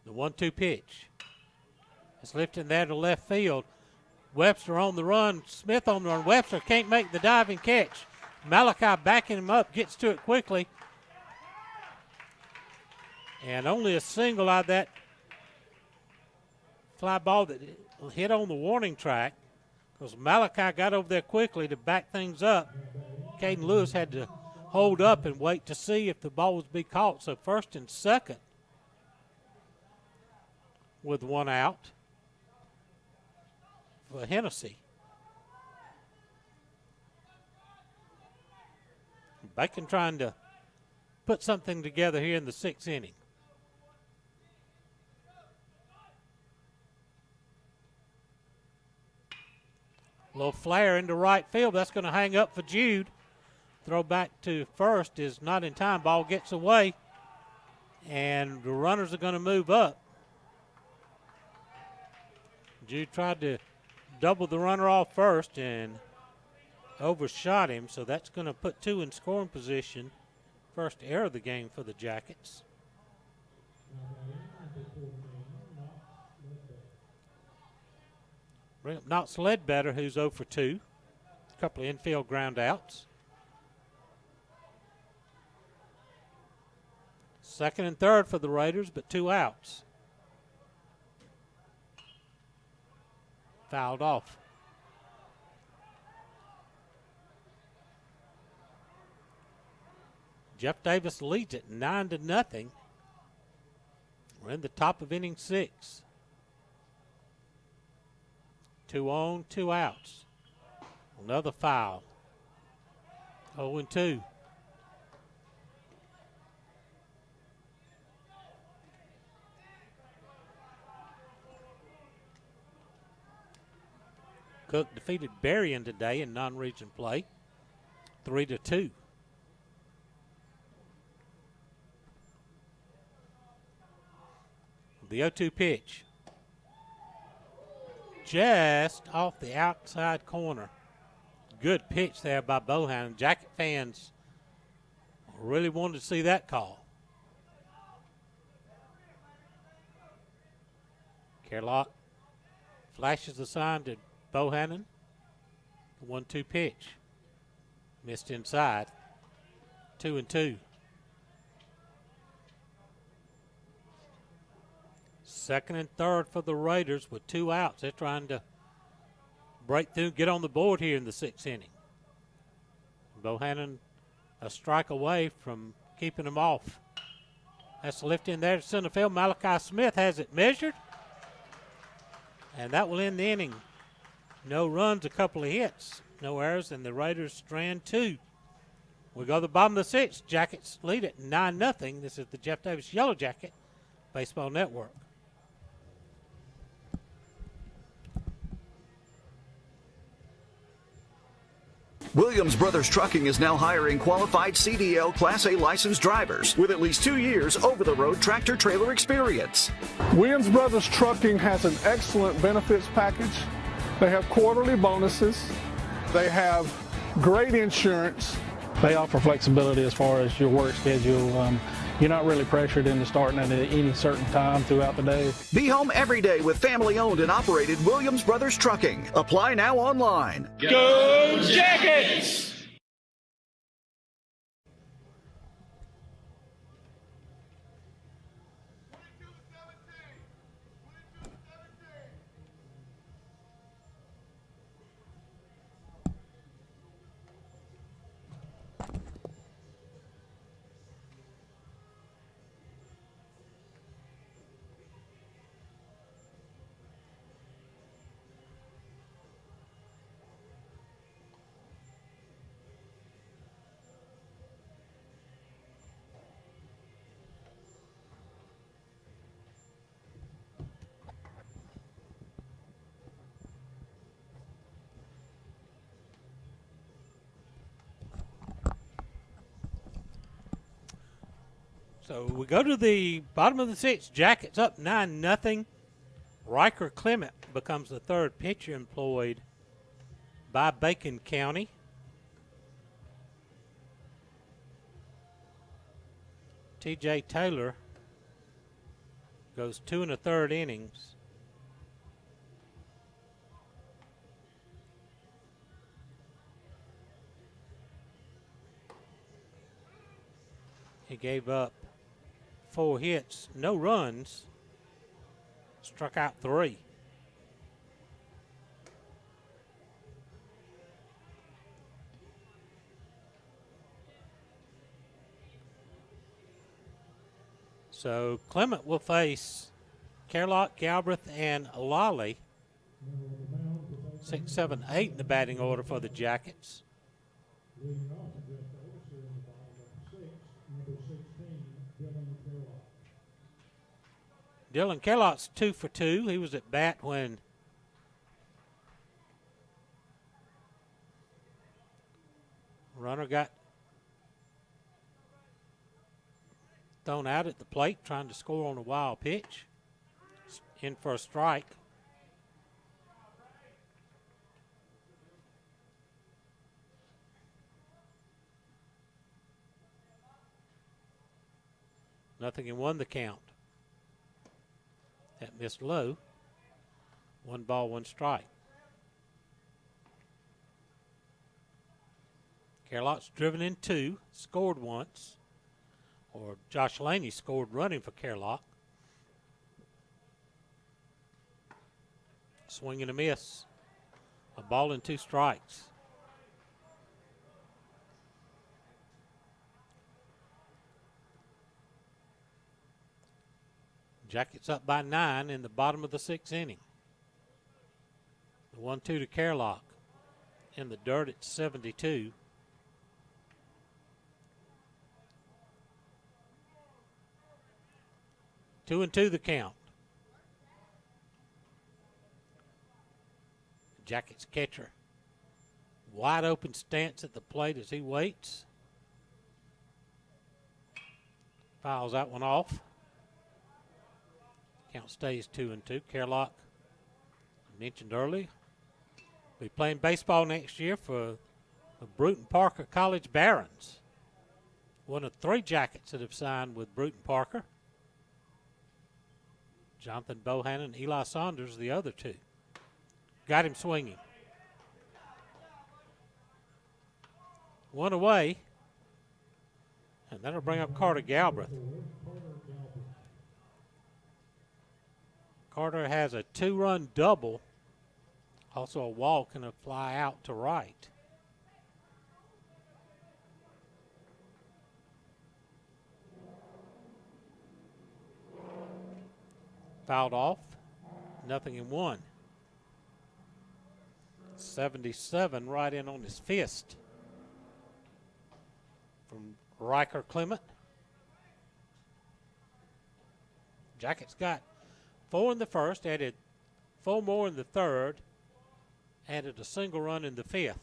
The 1-2 pitch. It's lifting there to left field. Webster on the run. Smith on the run. Webster can't make the diving catch. Malachi backing him up. Gets to it quickly. And only a single out of that fly ball that hit on the warning track. Because Malachi got over there quickly to back things up. Caden Lewis had to hold up and wait to see if the ball was be caught. So first and second with one out for Hennessy. Bacon trying to put something together here in the 6th inning. A little flare into right field. That's going to hang up for Jude. Throw back to first is not in time. Ball gets away, and the runners are going to move up. Jude tried to double the runner off first and overshot him, so that's going to put 2 in scoring position. First error of the game for the Jackets. Bring up Knox Ledbetter, who's 0 for 2. A couple of infield ground outs. Second and third for the Raiders, but 2 outs. Fouled off. Jeff Davis leads it 9-0. We're in the top of inning 6. 2 on, 2 outs. Another foul. 0-2. Cook defeated Berrien today in non-region play, 3-2. The 0-2 pitch. Just off the outside corner. Good pitch there by Bohannon. Jacket fans really wanted to see that call. Carlock flashes the sign to Bohannon. The 1-2 pitch. Missed inside. 2-2. Second and third for the Raiders with 2 outs. They're trying to break through, get on the board here in the 6th inning. Bohannon a strike away from keeping them off. That's a lift in there to center field. Malachi Smith has it measured. And that will end the inning. No runs, a couple of hits. No errors, and the Raiders strand 2. We go to the bottom of the 6th. Jackets lead it 9-0. This is the Jeff Davis Yellow Jacket Baseball Network. Williams Brothers Trucking is now hiring qualified CDL Class A licensed drivers with at least 2 years over-the-road tractor-trailer experience. Williams Brothers Trucking has an excellent benefits package. They have quarterly bonuses. They have great insurance. They offer flexibility as far as your work schedule. You're not really pressured into starting at any certain time throughout the day. Be home every day with family-owned and operated Williams Brothers Trucking. Apply now online. Go Jackets! So we go to the bottom of the 6th. Jackets up 9-0. Riker Clement becomes the 3rd pitcher employed by Bacon County. T.J. Taylor goes 2 1/3 innings. He gave up 4 hits, no runs, struck out 3. So Clement will face Carlock, Galbraith, and Lolly. 6, 7, 8 in the batting order for the Jackets. Dylan Kellogg's 2 for 2. He was at bat when runner got thrown out at the plate trying to score on a wild pitch. In for a strike. Nothing in one the count. That missed low. 1 ball, 1 strike. Carlott's driven in 2, scored once. Or Josh Laney scored running for Carlott. Swing and a miss. A ball and 2 strikes. Jackets up by 9 in the bottom of the 6th inning. The 1-2 to Carlock. In the dirt at 72. Two and 2 the count. Jackets catcher. Wide open stance at the plate as he waits. Fouls that one off. Count stays 2 and 2. Carlock, I mentioned earlier, will be playing baseball next year for the Bruton Parker College Barons. One of 3 Jackets that have signed with Bruton Parker. Jonathan Bohannon and Eli Saunders, the other 2. Got him swinging. 1 away. And that'll bring up Carter Galbraith. Carter has a 2-run double. Also a walk and a fly out to right. Fouled off. Nothing in 1. 77 right in on his fist from Riker Clement. Jackets got 4 in the first, added 4 more in the third, added a single run in the 5th.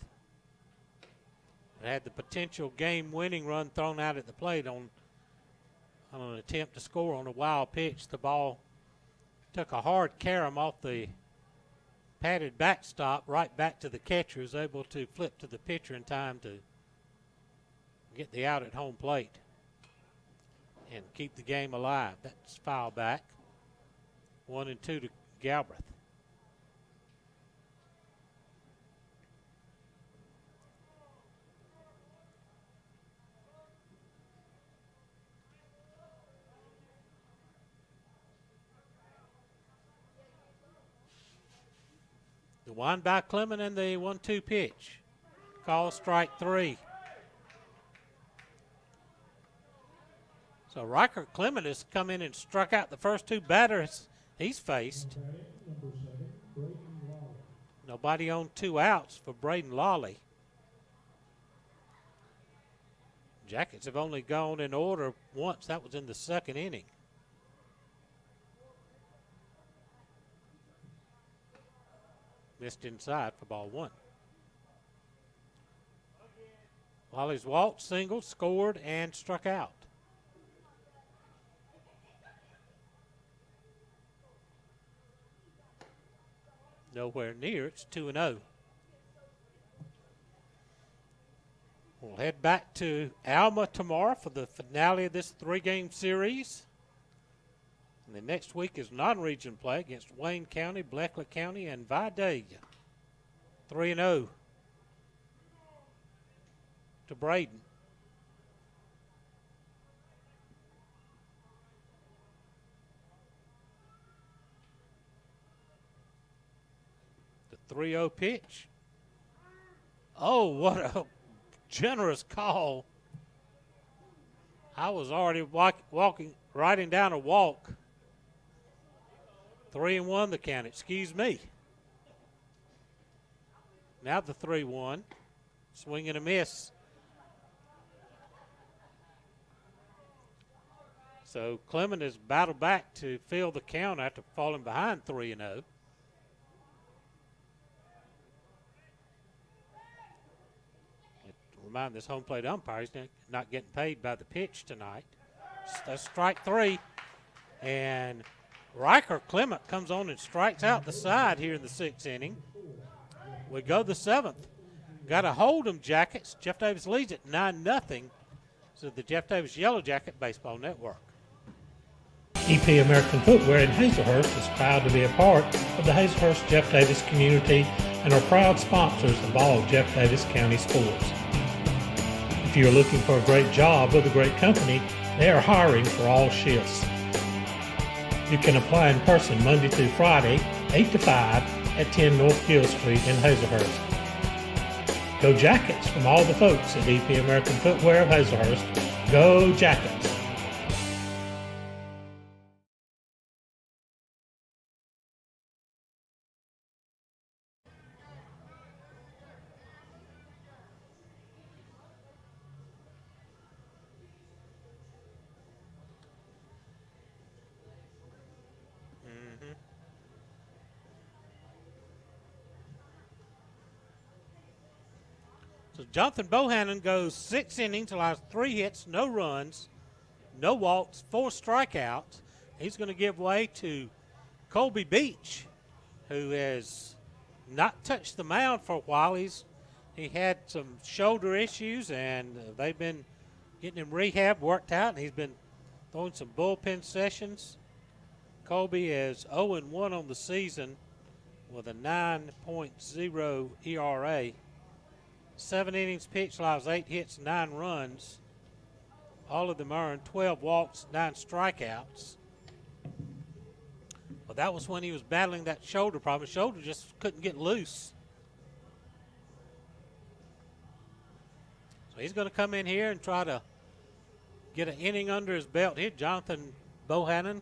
It had the potential game-winning run thrown out at the plate on an attempt to score on a wild pitch. The ball took a hard carom off the padded backstop right back to the catcher, who's able to flip to the pitcher in time to get the out at home plate and keep the game alive. That's foul back. 1 and 2 to Galbraith. The wind by Clement and the 1-2 pitch. Call strike 3. So Riker Clement has come in and struck out the first 2 batters he's faced. Nobody on 2 outs for Braden Lawley. Jackets have only gone in order once. That was in the 2nd inning. Missed inside for ball 1. Lawley's walked, singled, scored, and struck out. Nowhere near. It's 2-0. We'll head back to Alma tomorrow for the finale of this 3-game series. And the next week is non-region play against Wayne County, Bleckley County, and Vidalia. 3-0 to Braden. The 3-0 pitch. Oh, what a generous call. I was already writing down a walk. 3-1 the count, excuse me. Now the 3-1. Swing and a miss. So Clement has battled back to fill the count after falling behind 3-0. Remind this home plate umpire he's not getting paid by the pitch tonight. That's strike 3. And Riker Clement comes on and strikes out the side here in the 6th inning. We go the 7th. Got to hold them, Jackets. Jeff Davis leads it 9-0 to the Jeff Davis Yellow Jacket Baseball Network. EP American Footwear in Hazelhurst is proud to be a part of the Hazelhurst Jeff Davis community and are proud sponsors of all Jeff Davis County sports. If you are looking for a great job with a great company, they are hiring for all shifts. You can apply in person Monday through Friday, 8 to 5 at 10 North Gill Street in Hazelhurst. Go Jackets from all the folks at EP American Footwear of Hazelhurst. Go Jackets! So Jonathan Bohannon goes 6 innings, allows 3 hits, no runs, no walks, 4 strikeouts. He's going to give way to Colby Beach, who has not touched the mound for a while. He had some shoulder issues, and they've been getting him rehab worked out, and he's been throwing some bullpen sessions. Colby is 0-1 on the season with a 9.0 ERA. 7 innings pitched, allows 8 hits, 9 runs. All of them earned 12 walks, 9 strikeouts. But that was when he was battling that shoulder problem. His shoulder just couldn't get loose. So he's going to come in here and try to get an inning under his belt here. Jonathan Bohannon,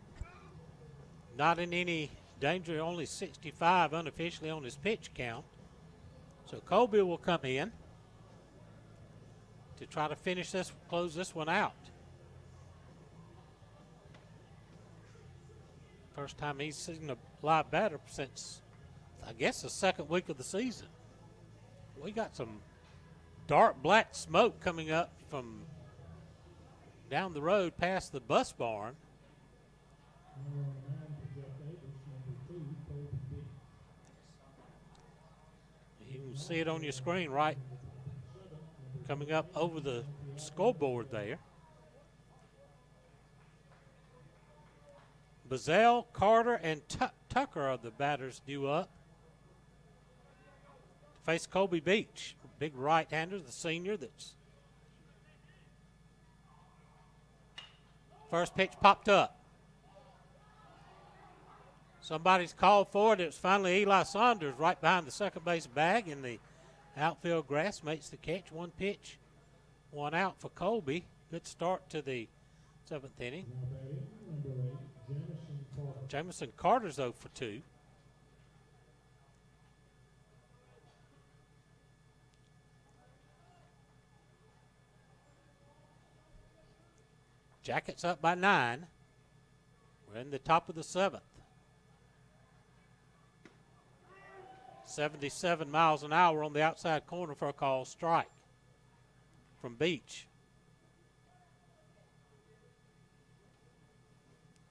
not in any danger, only 65 unofficially on his pitch count. So Colby will come in to try to finish this, close this one out. First time he's seen a live batter since, I guess, the 2nd week of the season. We got some dark black smoke coming up from down the road past the bus barn. You can see it on your screen right coming up over the scoreboard there. Bazell, Carter, and Tucker are the batters due up to face Colby Beach, big right-hander, the senior. That's first pitch popped up. Somebody's called for it. It was finally Eli Saunders right behind the second base bag, and the outfield grass makes the catch. 1 pitch, 1 out for Colby. Good start to the 7th inning. Jamison Carter's 0 for 2. Jackets up by 9. We're in the top of the 7th. 77 miles an hour on the outside corner for a call strike from Beach,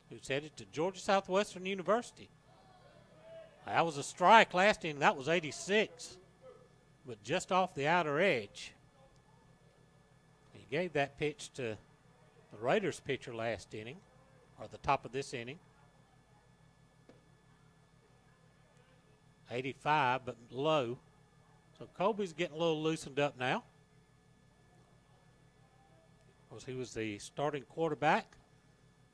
who's headed to Georgia Southwestern University. That was a strike last inning. That was 86, but just off the outer edge. He gave that pitch to the Raiders pitcher last inning, or the top of this inning. 85, but low. So Colby's getting a little loosened up now. Of course, he was the starting quarterback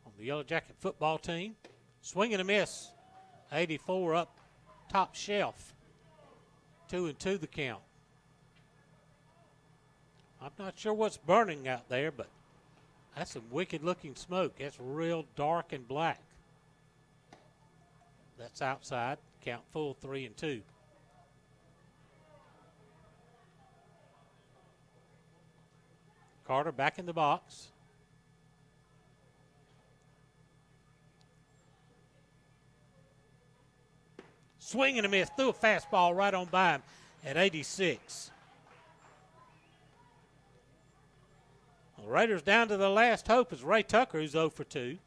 on the Yellow Jacket football team. Swing and a miss. 84 up top shelf. 2-2 the count. I'm not sure what's burning out there, but that's some wicked looking smoke. That's real dark and black. That's outside. Count full, 3-2. Carter back in the box. Swing and a miss. Threw a fastball right on by him at 86. The Raiders down to the last hope is Ray Tucker, who's 0 for 2.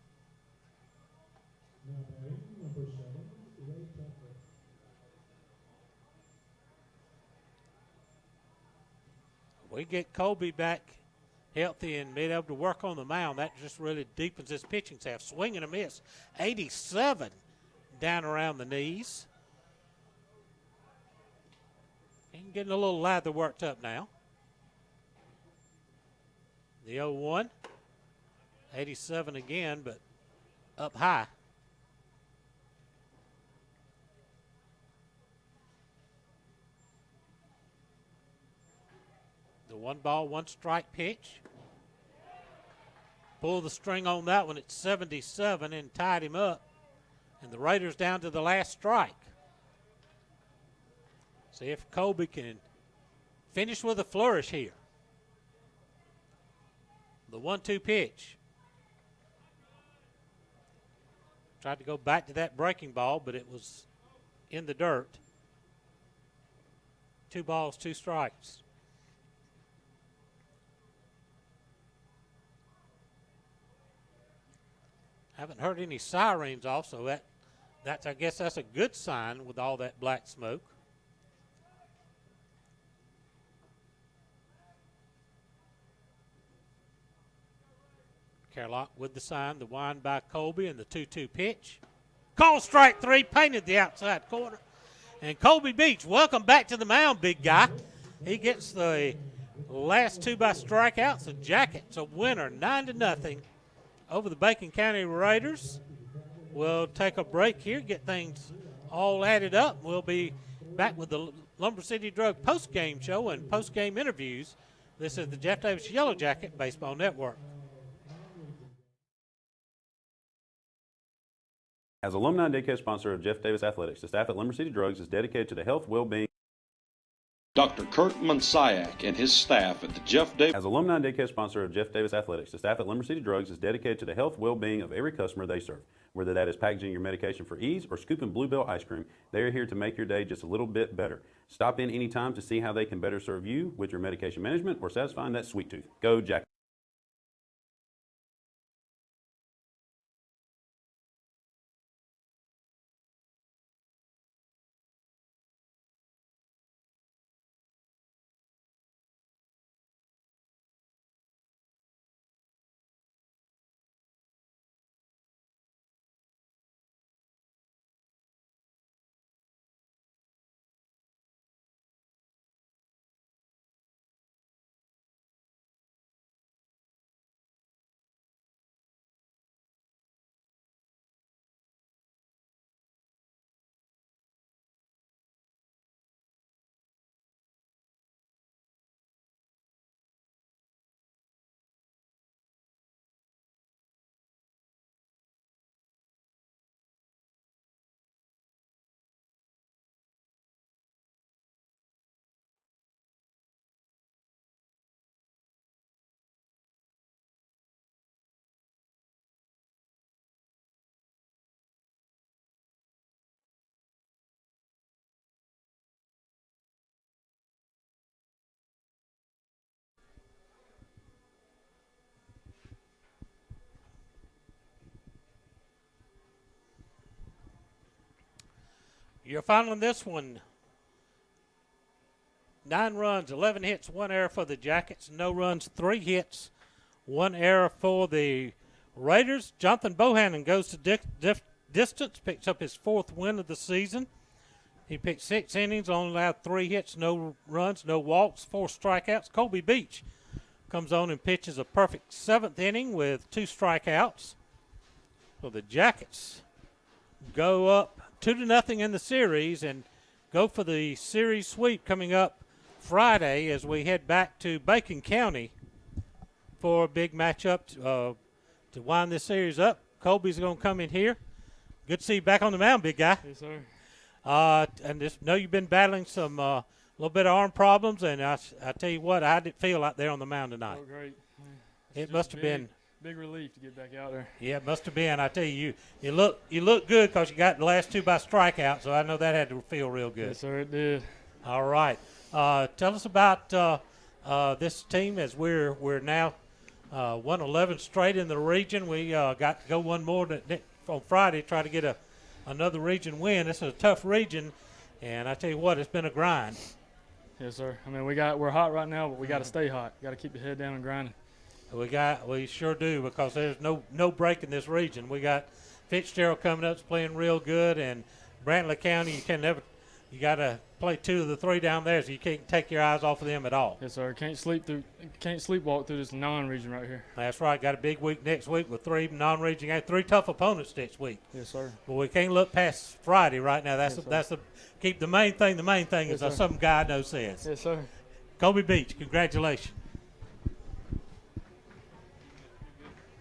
We get Colby back healthy and being able to work on the mound. That just really deepens his pitching staff. Swing and a miss. 87 down around the knees. He's getting a little lather worked up now. The 0-1. 87 again, but up high. The 1-1 strike pitch. Pull the string on that one at 77 and tied him up. And the Raiders down to the last strike. See if Colby can finish with a flourish here. The 1-2 pitch. Tried to go back to that breaking ball, but it was in the dirt. 2 balls, 2 strikes. Haven't heard any sirens also. That's I guess that's a good sign with all that black smoke. Carlock with the sign, the wind by Colby, and the 2-2 pitch. Call strike 3, painted the outside corner. And Colby Beach, welcome back to the mound, big guy. He gets the last 2 by strikeouts. The Jackets a winner, 9-0 over the Bacon County Raiders. We'll take a break here, get things all added up. We'll be back with the Lumber City Drug post-game show and post-game interviews. This is the Jeff Davis Yellow Jacket Baseball Network. As alumni and daycare sponsor of Jeff Davis Athletics, the staff at Lumber City Drugs is dedicated to the health, well-being. Dr. Kurt Mansiak and his staff at the Jeff Davis. As alumni and daycare sponsor of Jeff Davis Athletics, the staff at Lumber City Drugs is dedicated to the health, well-being of every customer they serve. Whether that is packaging your medication for ease or scooping Bluebell ice cream, they are here to make your day just a little bit better. Stop in anytime to see how they can better serve you with your medication management or satisfying that sweet tooth. Go Jack. Your final in this one, 9 runs, 11 hits, 1 error for the Jackets. No runs, 3 hits, 1 error for the Raiders. Jonathan Bohannon goes to distance, picks up his 4th win of the season. He pitched 6 innings, only allowed 3 hits, no runs, no walks, 4 strikeouts. Colby Beach comes on and pitches a perfect 7th inning with 2 strikeouts. So the Jackets go up 2-0 in the series and go for the series sweep coming up Friday as we head back to Bacon County for a big matchup to wind this series up. Colby's going to come in here. Good to see you back on the mound, big guy. Yes, sir. And just know you've been battling some little bit of arm problems, and I tell you what, how did it feel out there on the mound tonight? Oh, great. It must have been big relief to get back out there. Yeah, it must have been. I tell you, you look good because you got the last 2 by strikeout, so I know that had to feel real good. Yes, sir, it did. All right. Tell us about this team as we're now 1-11 straight in the region. We got to go one more on Friday, try to get another region win. This is a tough region, and I tell you what, it's been a grind. Yes, sir. I mean, we're hot right now, but we got to stay hot. Got to keep the head down and grinding. We sure do, because there's no break in this region. We got Fitzgerald coming up, playing real good, and Brantley County, you got to play 2 of the 3 down there, so you can't take your eyes off of them at all. Yes, sir. Can't sleepwalk through this non-region right here. That's right. Got a big week next week with 3 non-region games, 3 tough opponents next week. Yes, sir. But we can't look past Friday right now. Keep the main thing. The main thing yes, is some guy I know says. Yes, sir. Kobe Beach, congratulations.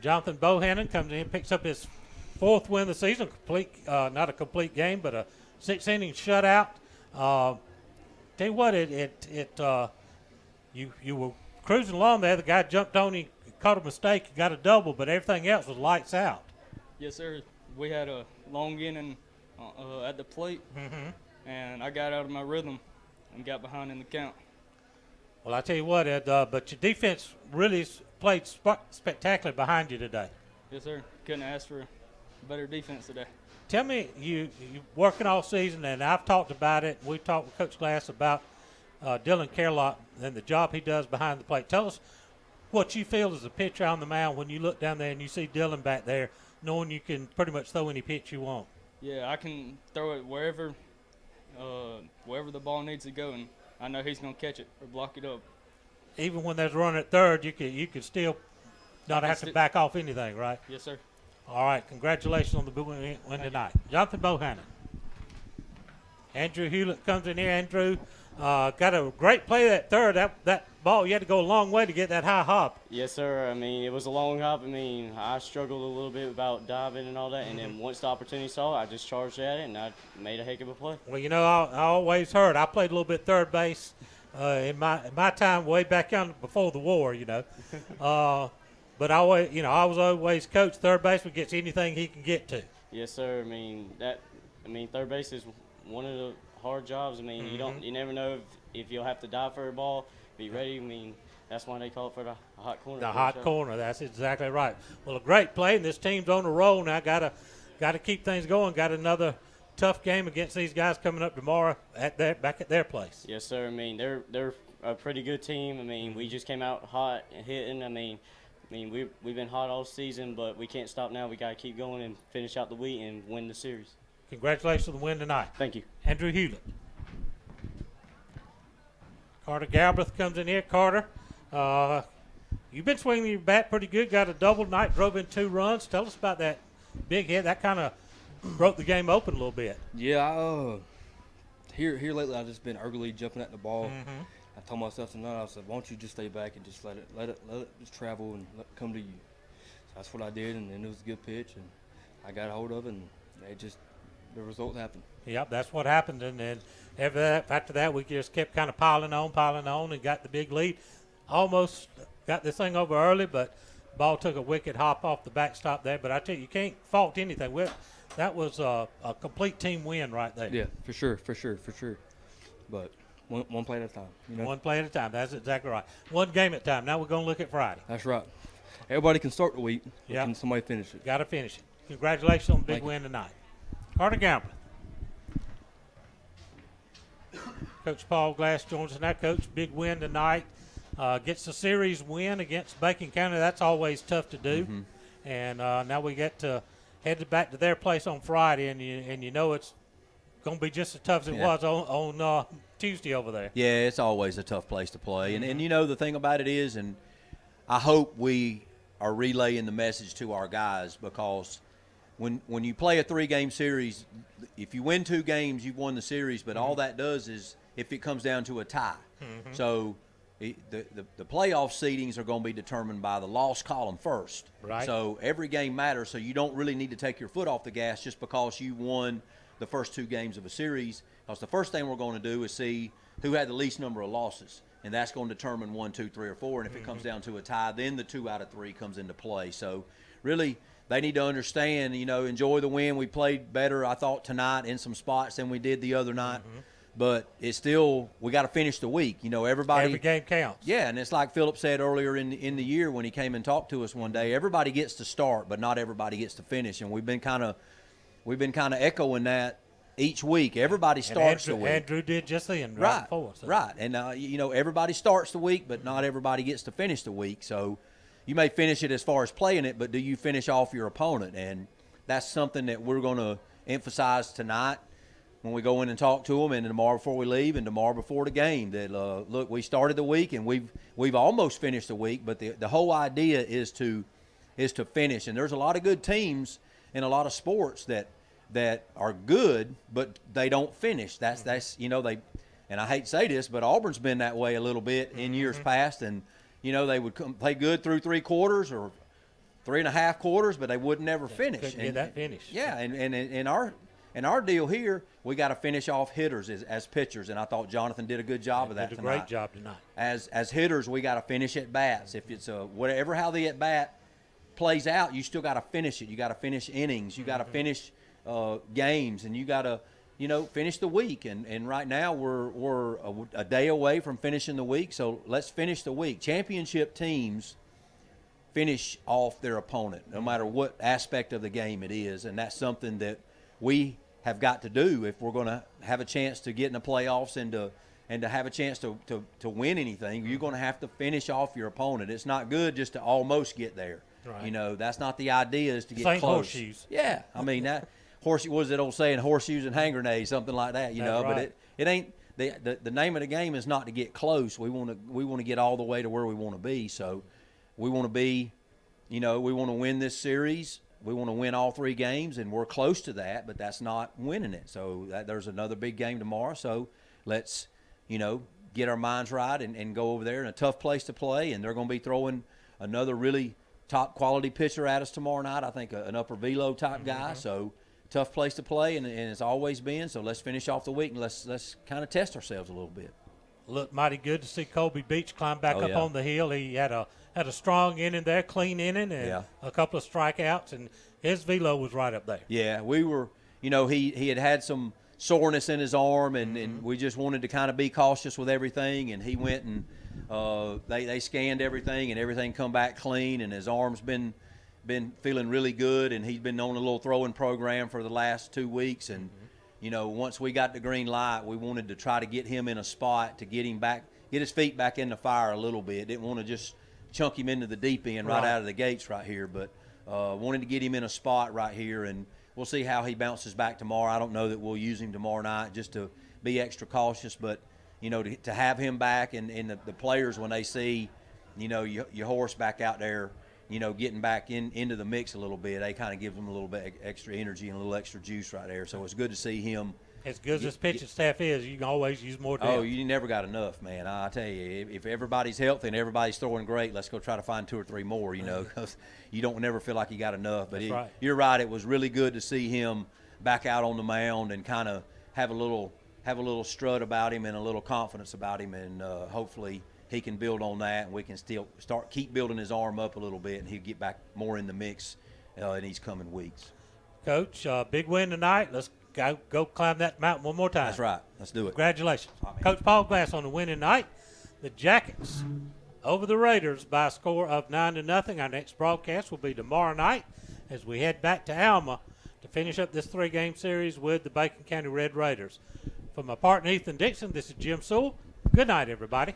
Jonathan Bohannon comes in, picks up his 4th win of the season. Not a complete game, but a 6-inning shutout. Tell you what, you were cruising along there. The guy jumped on him, caught a mistake, got a double, but everything else was lights out. Yes, sir. We had a long inning at the plate, and I got out of my rhythm and got behind in the count. Well, I tell you what, Ed, but your defense really played spectacularly behind you today. Yes, sir. Couldn't ask for better defense today. Tell me, you working all season, and I've talked about it. We talked with Coach Glass about Dylan Carlock and the job he does behind the plate. Tell us what you feel as a pitcher on the mound when you look down there and you see Dylan back there, knowing you can pretty much throw any pitch you want. Yeah, I can throw it wherever the ball needs to go, and I know he's going to catch it or block it up. Even when there's a run at third, you could still not have to back off anything, right? Yes, sir. All right, congratulations on the win tonight. Jonathan Bohannon. Andrew Hewlett comes in here. Andrew got a great play that third. That ball, you had to go a long way to get that high hop. Yes, sir. I mean, it was a long hop. I mean, I struggled a little bit about diving and all that, and then once the opportunity saw it, I just charged at it, and I made a heck of a play. Well, you know, I always heard. I played a little bit third base in my time way back before the war, you know. But I was always coach. Third baseman gets anything he can get to. Yes, sir. I mean, third base is one of the hard jobs. I mean, you never know if you'll have to dive for a ball. Be ready. I mean, that's why they call it for the hot corner. The hot corner. That's exactly right. Well, a great play, and this team's on a roll now. Got to keep things going. Got another tough game against these guys coming up tomorrow back at their place. Yes, sir. I mean, they're a pretty good team. I mean, we just came out hot and hitting. I mean, we've been hot all season, but we can't stop now. We got to keep going and finish out the week and win the series. Congratulations on the win tonight. Thank you. Andrew Hewlett. Carter Galbraith comes in here. Carter, you've been swinging your bat pretty good. Got a double tonight, drove in 2 runs. Tell us about that big hit. That kind of broke the game open a little bit. Yeah, here lately I've just been early jumping at the ball. I told myself tonight, I said, why don't you just stay back and just let it just travel and let it come to you. So that's what I did, and then it was a good pitch, and I got a hold of it, and the result happened. Yep, that's what happened, and then after that we just kept kind of piling on, and got the big lead. Almost got this thing over early, but the ball took a wicked hop off the backstop there. But I tell you can't fault anything. That was a complete team win right there. Yeah, for sure. But one play at a time. You know? One play at a time. That's exactly right. One game at a time. Now we're going to look at Friday. That's right. Everybody can start the week. Yeah. Can somebody finish it? Got to finish it. Congratulations on the big win tonight. Carter Galbraith. Coach Paul Glass joins us now. Coach, big win tonight. Gets the series win against Bacon County. That's always tough to do. And now we get to head back to their place on Friday, and you know it's going to be just as tough as it was on Tuesday over there. Yeah, it's always a tough place to play. And you know, the thing about it is, and I hope we are relaying the message to our guys, because when you play a 3-game series, if you win 2 games, you've won the series, but all that does is if it comes down to a tie. So the playoff seedings are going to be determined by the loss column first. Right. So every game matters, so you don't really need to take your foot off the gas just because you won the first 2 games of a series, because the first thing we're going to do is see who had the least number of losses. and that's going to determine 1, 2, 3, or 4. And if it comes down to a tie, then the 2 out of 3 comes into play. So really, they need to understand, enjoy the win. We played better, I thought, tonight in some spots than we did the other night. But it's still, we got to finish the week. Everybody. Every game counts. Yeah, and it's like Philip said earlier in the year when he came and talked to us one day. Everybody gets to start, but not everybody gets to finish. And we've been kind of echoing that each week. Everybody starts the week. Andrew did just then, right before. So. Right. And everybody starts the week, but not everybody gets to finish the week. So you may finish it as far as playing it, but do you finish off your opponent? And that's something that we're going to emphasize tonight when we go in and talk to them, and tomorrow before we leave, and tomorrow before the game. That look, we started the week and we've almost finished the week, but the whole idea is to finish. And there's a lot of good teams in a lot of sports that are good, but they don't finish. That's they. And I hate to say this, but Auburn's been that way a little bit in years past, and they would play good through 3 quarters or 3.5 quarters, but they would never finish. Couldn't get that finish. Yeah, and our deal here, we got to finish off hitters as pitchers, and I thought Jonathan did a good job of that tonight. Did a great job tonight. As hitters, we got to finish at bats. If it's whatever how the at bat plays out, you still got to finish it. You got to finish innings. You got to finish games, and you got to finish the week. And right now we're a day away from finishing the week, so let's finish the week. Championship teams finish off their opponent, no matter what aspect of the game it is, and that's something that we have got to do if we're going to have a chance to get in the playoffs and to have a chance to win anything. You're going to have to finish off your opponent. It's not good just to almost get there. Right. That's not the idea, is to get Saint close. Horseshoes. Yeah, I mean that what was that old saying? Horseshoes and hand grenades, something like that. That's right. But it ain't the name of the game is not to get close. We want to get all the way to where we want to be. So we want to be, we want to win this series. We want to win all 3 games, and we're close to that, but that's not winning it. So there's another big game tomorrow. So let's, get our minds right and go over there in a tough place to play. And they're going to be throwing another really top quality pitcher at us tomorrow night. I think an upper velo type guy. So tough place to play, and it's always been. So let's finish off the week and let's kind of test ourselves a little bit. Looked mighty good to see Colby Beach climb back up on the hill. He had a strong inning there, clean inning, and a couple of strikeouts, and his velo was right up there. Yeah, we were, he had some soreness in his arm, and we just wanted to kind of be cautious with everything, and he went and they scanned everything, and everything come back clean, and his arm's been feeling really good, and he's been on a little throwing program for the last 2 weeks, and once we got the green light, we wanted to try to get him in a spot to get his feet back in the fire a little bit. Didn't want to just chunk him into the deep end right out of the gates right here, but wanted to get him in a spot right here, and we'll see how he bounces back tomorrow. I don't know that we'll use him tomorrow night just to be extra cautious, but to have him back, and the players, when they see your horse back out there getting back into the mix a little bit, they kind of give them a little bit extra energy and a little extra juice right there. So it's good to see him. As good as this pitching staff is, you can always use more depth. Oh, you never got enough, man. I tell you, if everybody's healthy and everybody's throwing great, let's go try to find 2 or 3 more, because you don't never feel like you got enough. But you're right. It was really good to see him back out on the mound and kind of have a little strut about him and a little confidence about him, and hopefully he can build on that, and we can still keep building his arm up a little bit, and he'll get back more in the mix in these coming weeks. Coach, big win tonight. Let's go climb that mountain one more time. That's right. Let's do it. Congratulations. Coach Paul Glass on the winning night. The Jackets over the Raiders by a score of 9-0. Our next broadcast will be tomorrow night as we head back to Alma to finish up this 3-game series with the Bacon County Red Raiders. For my partner Ethan Dixon, this is Jim Sewell. Good night, everybody.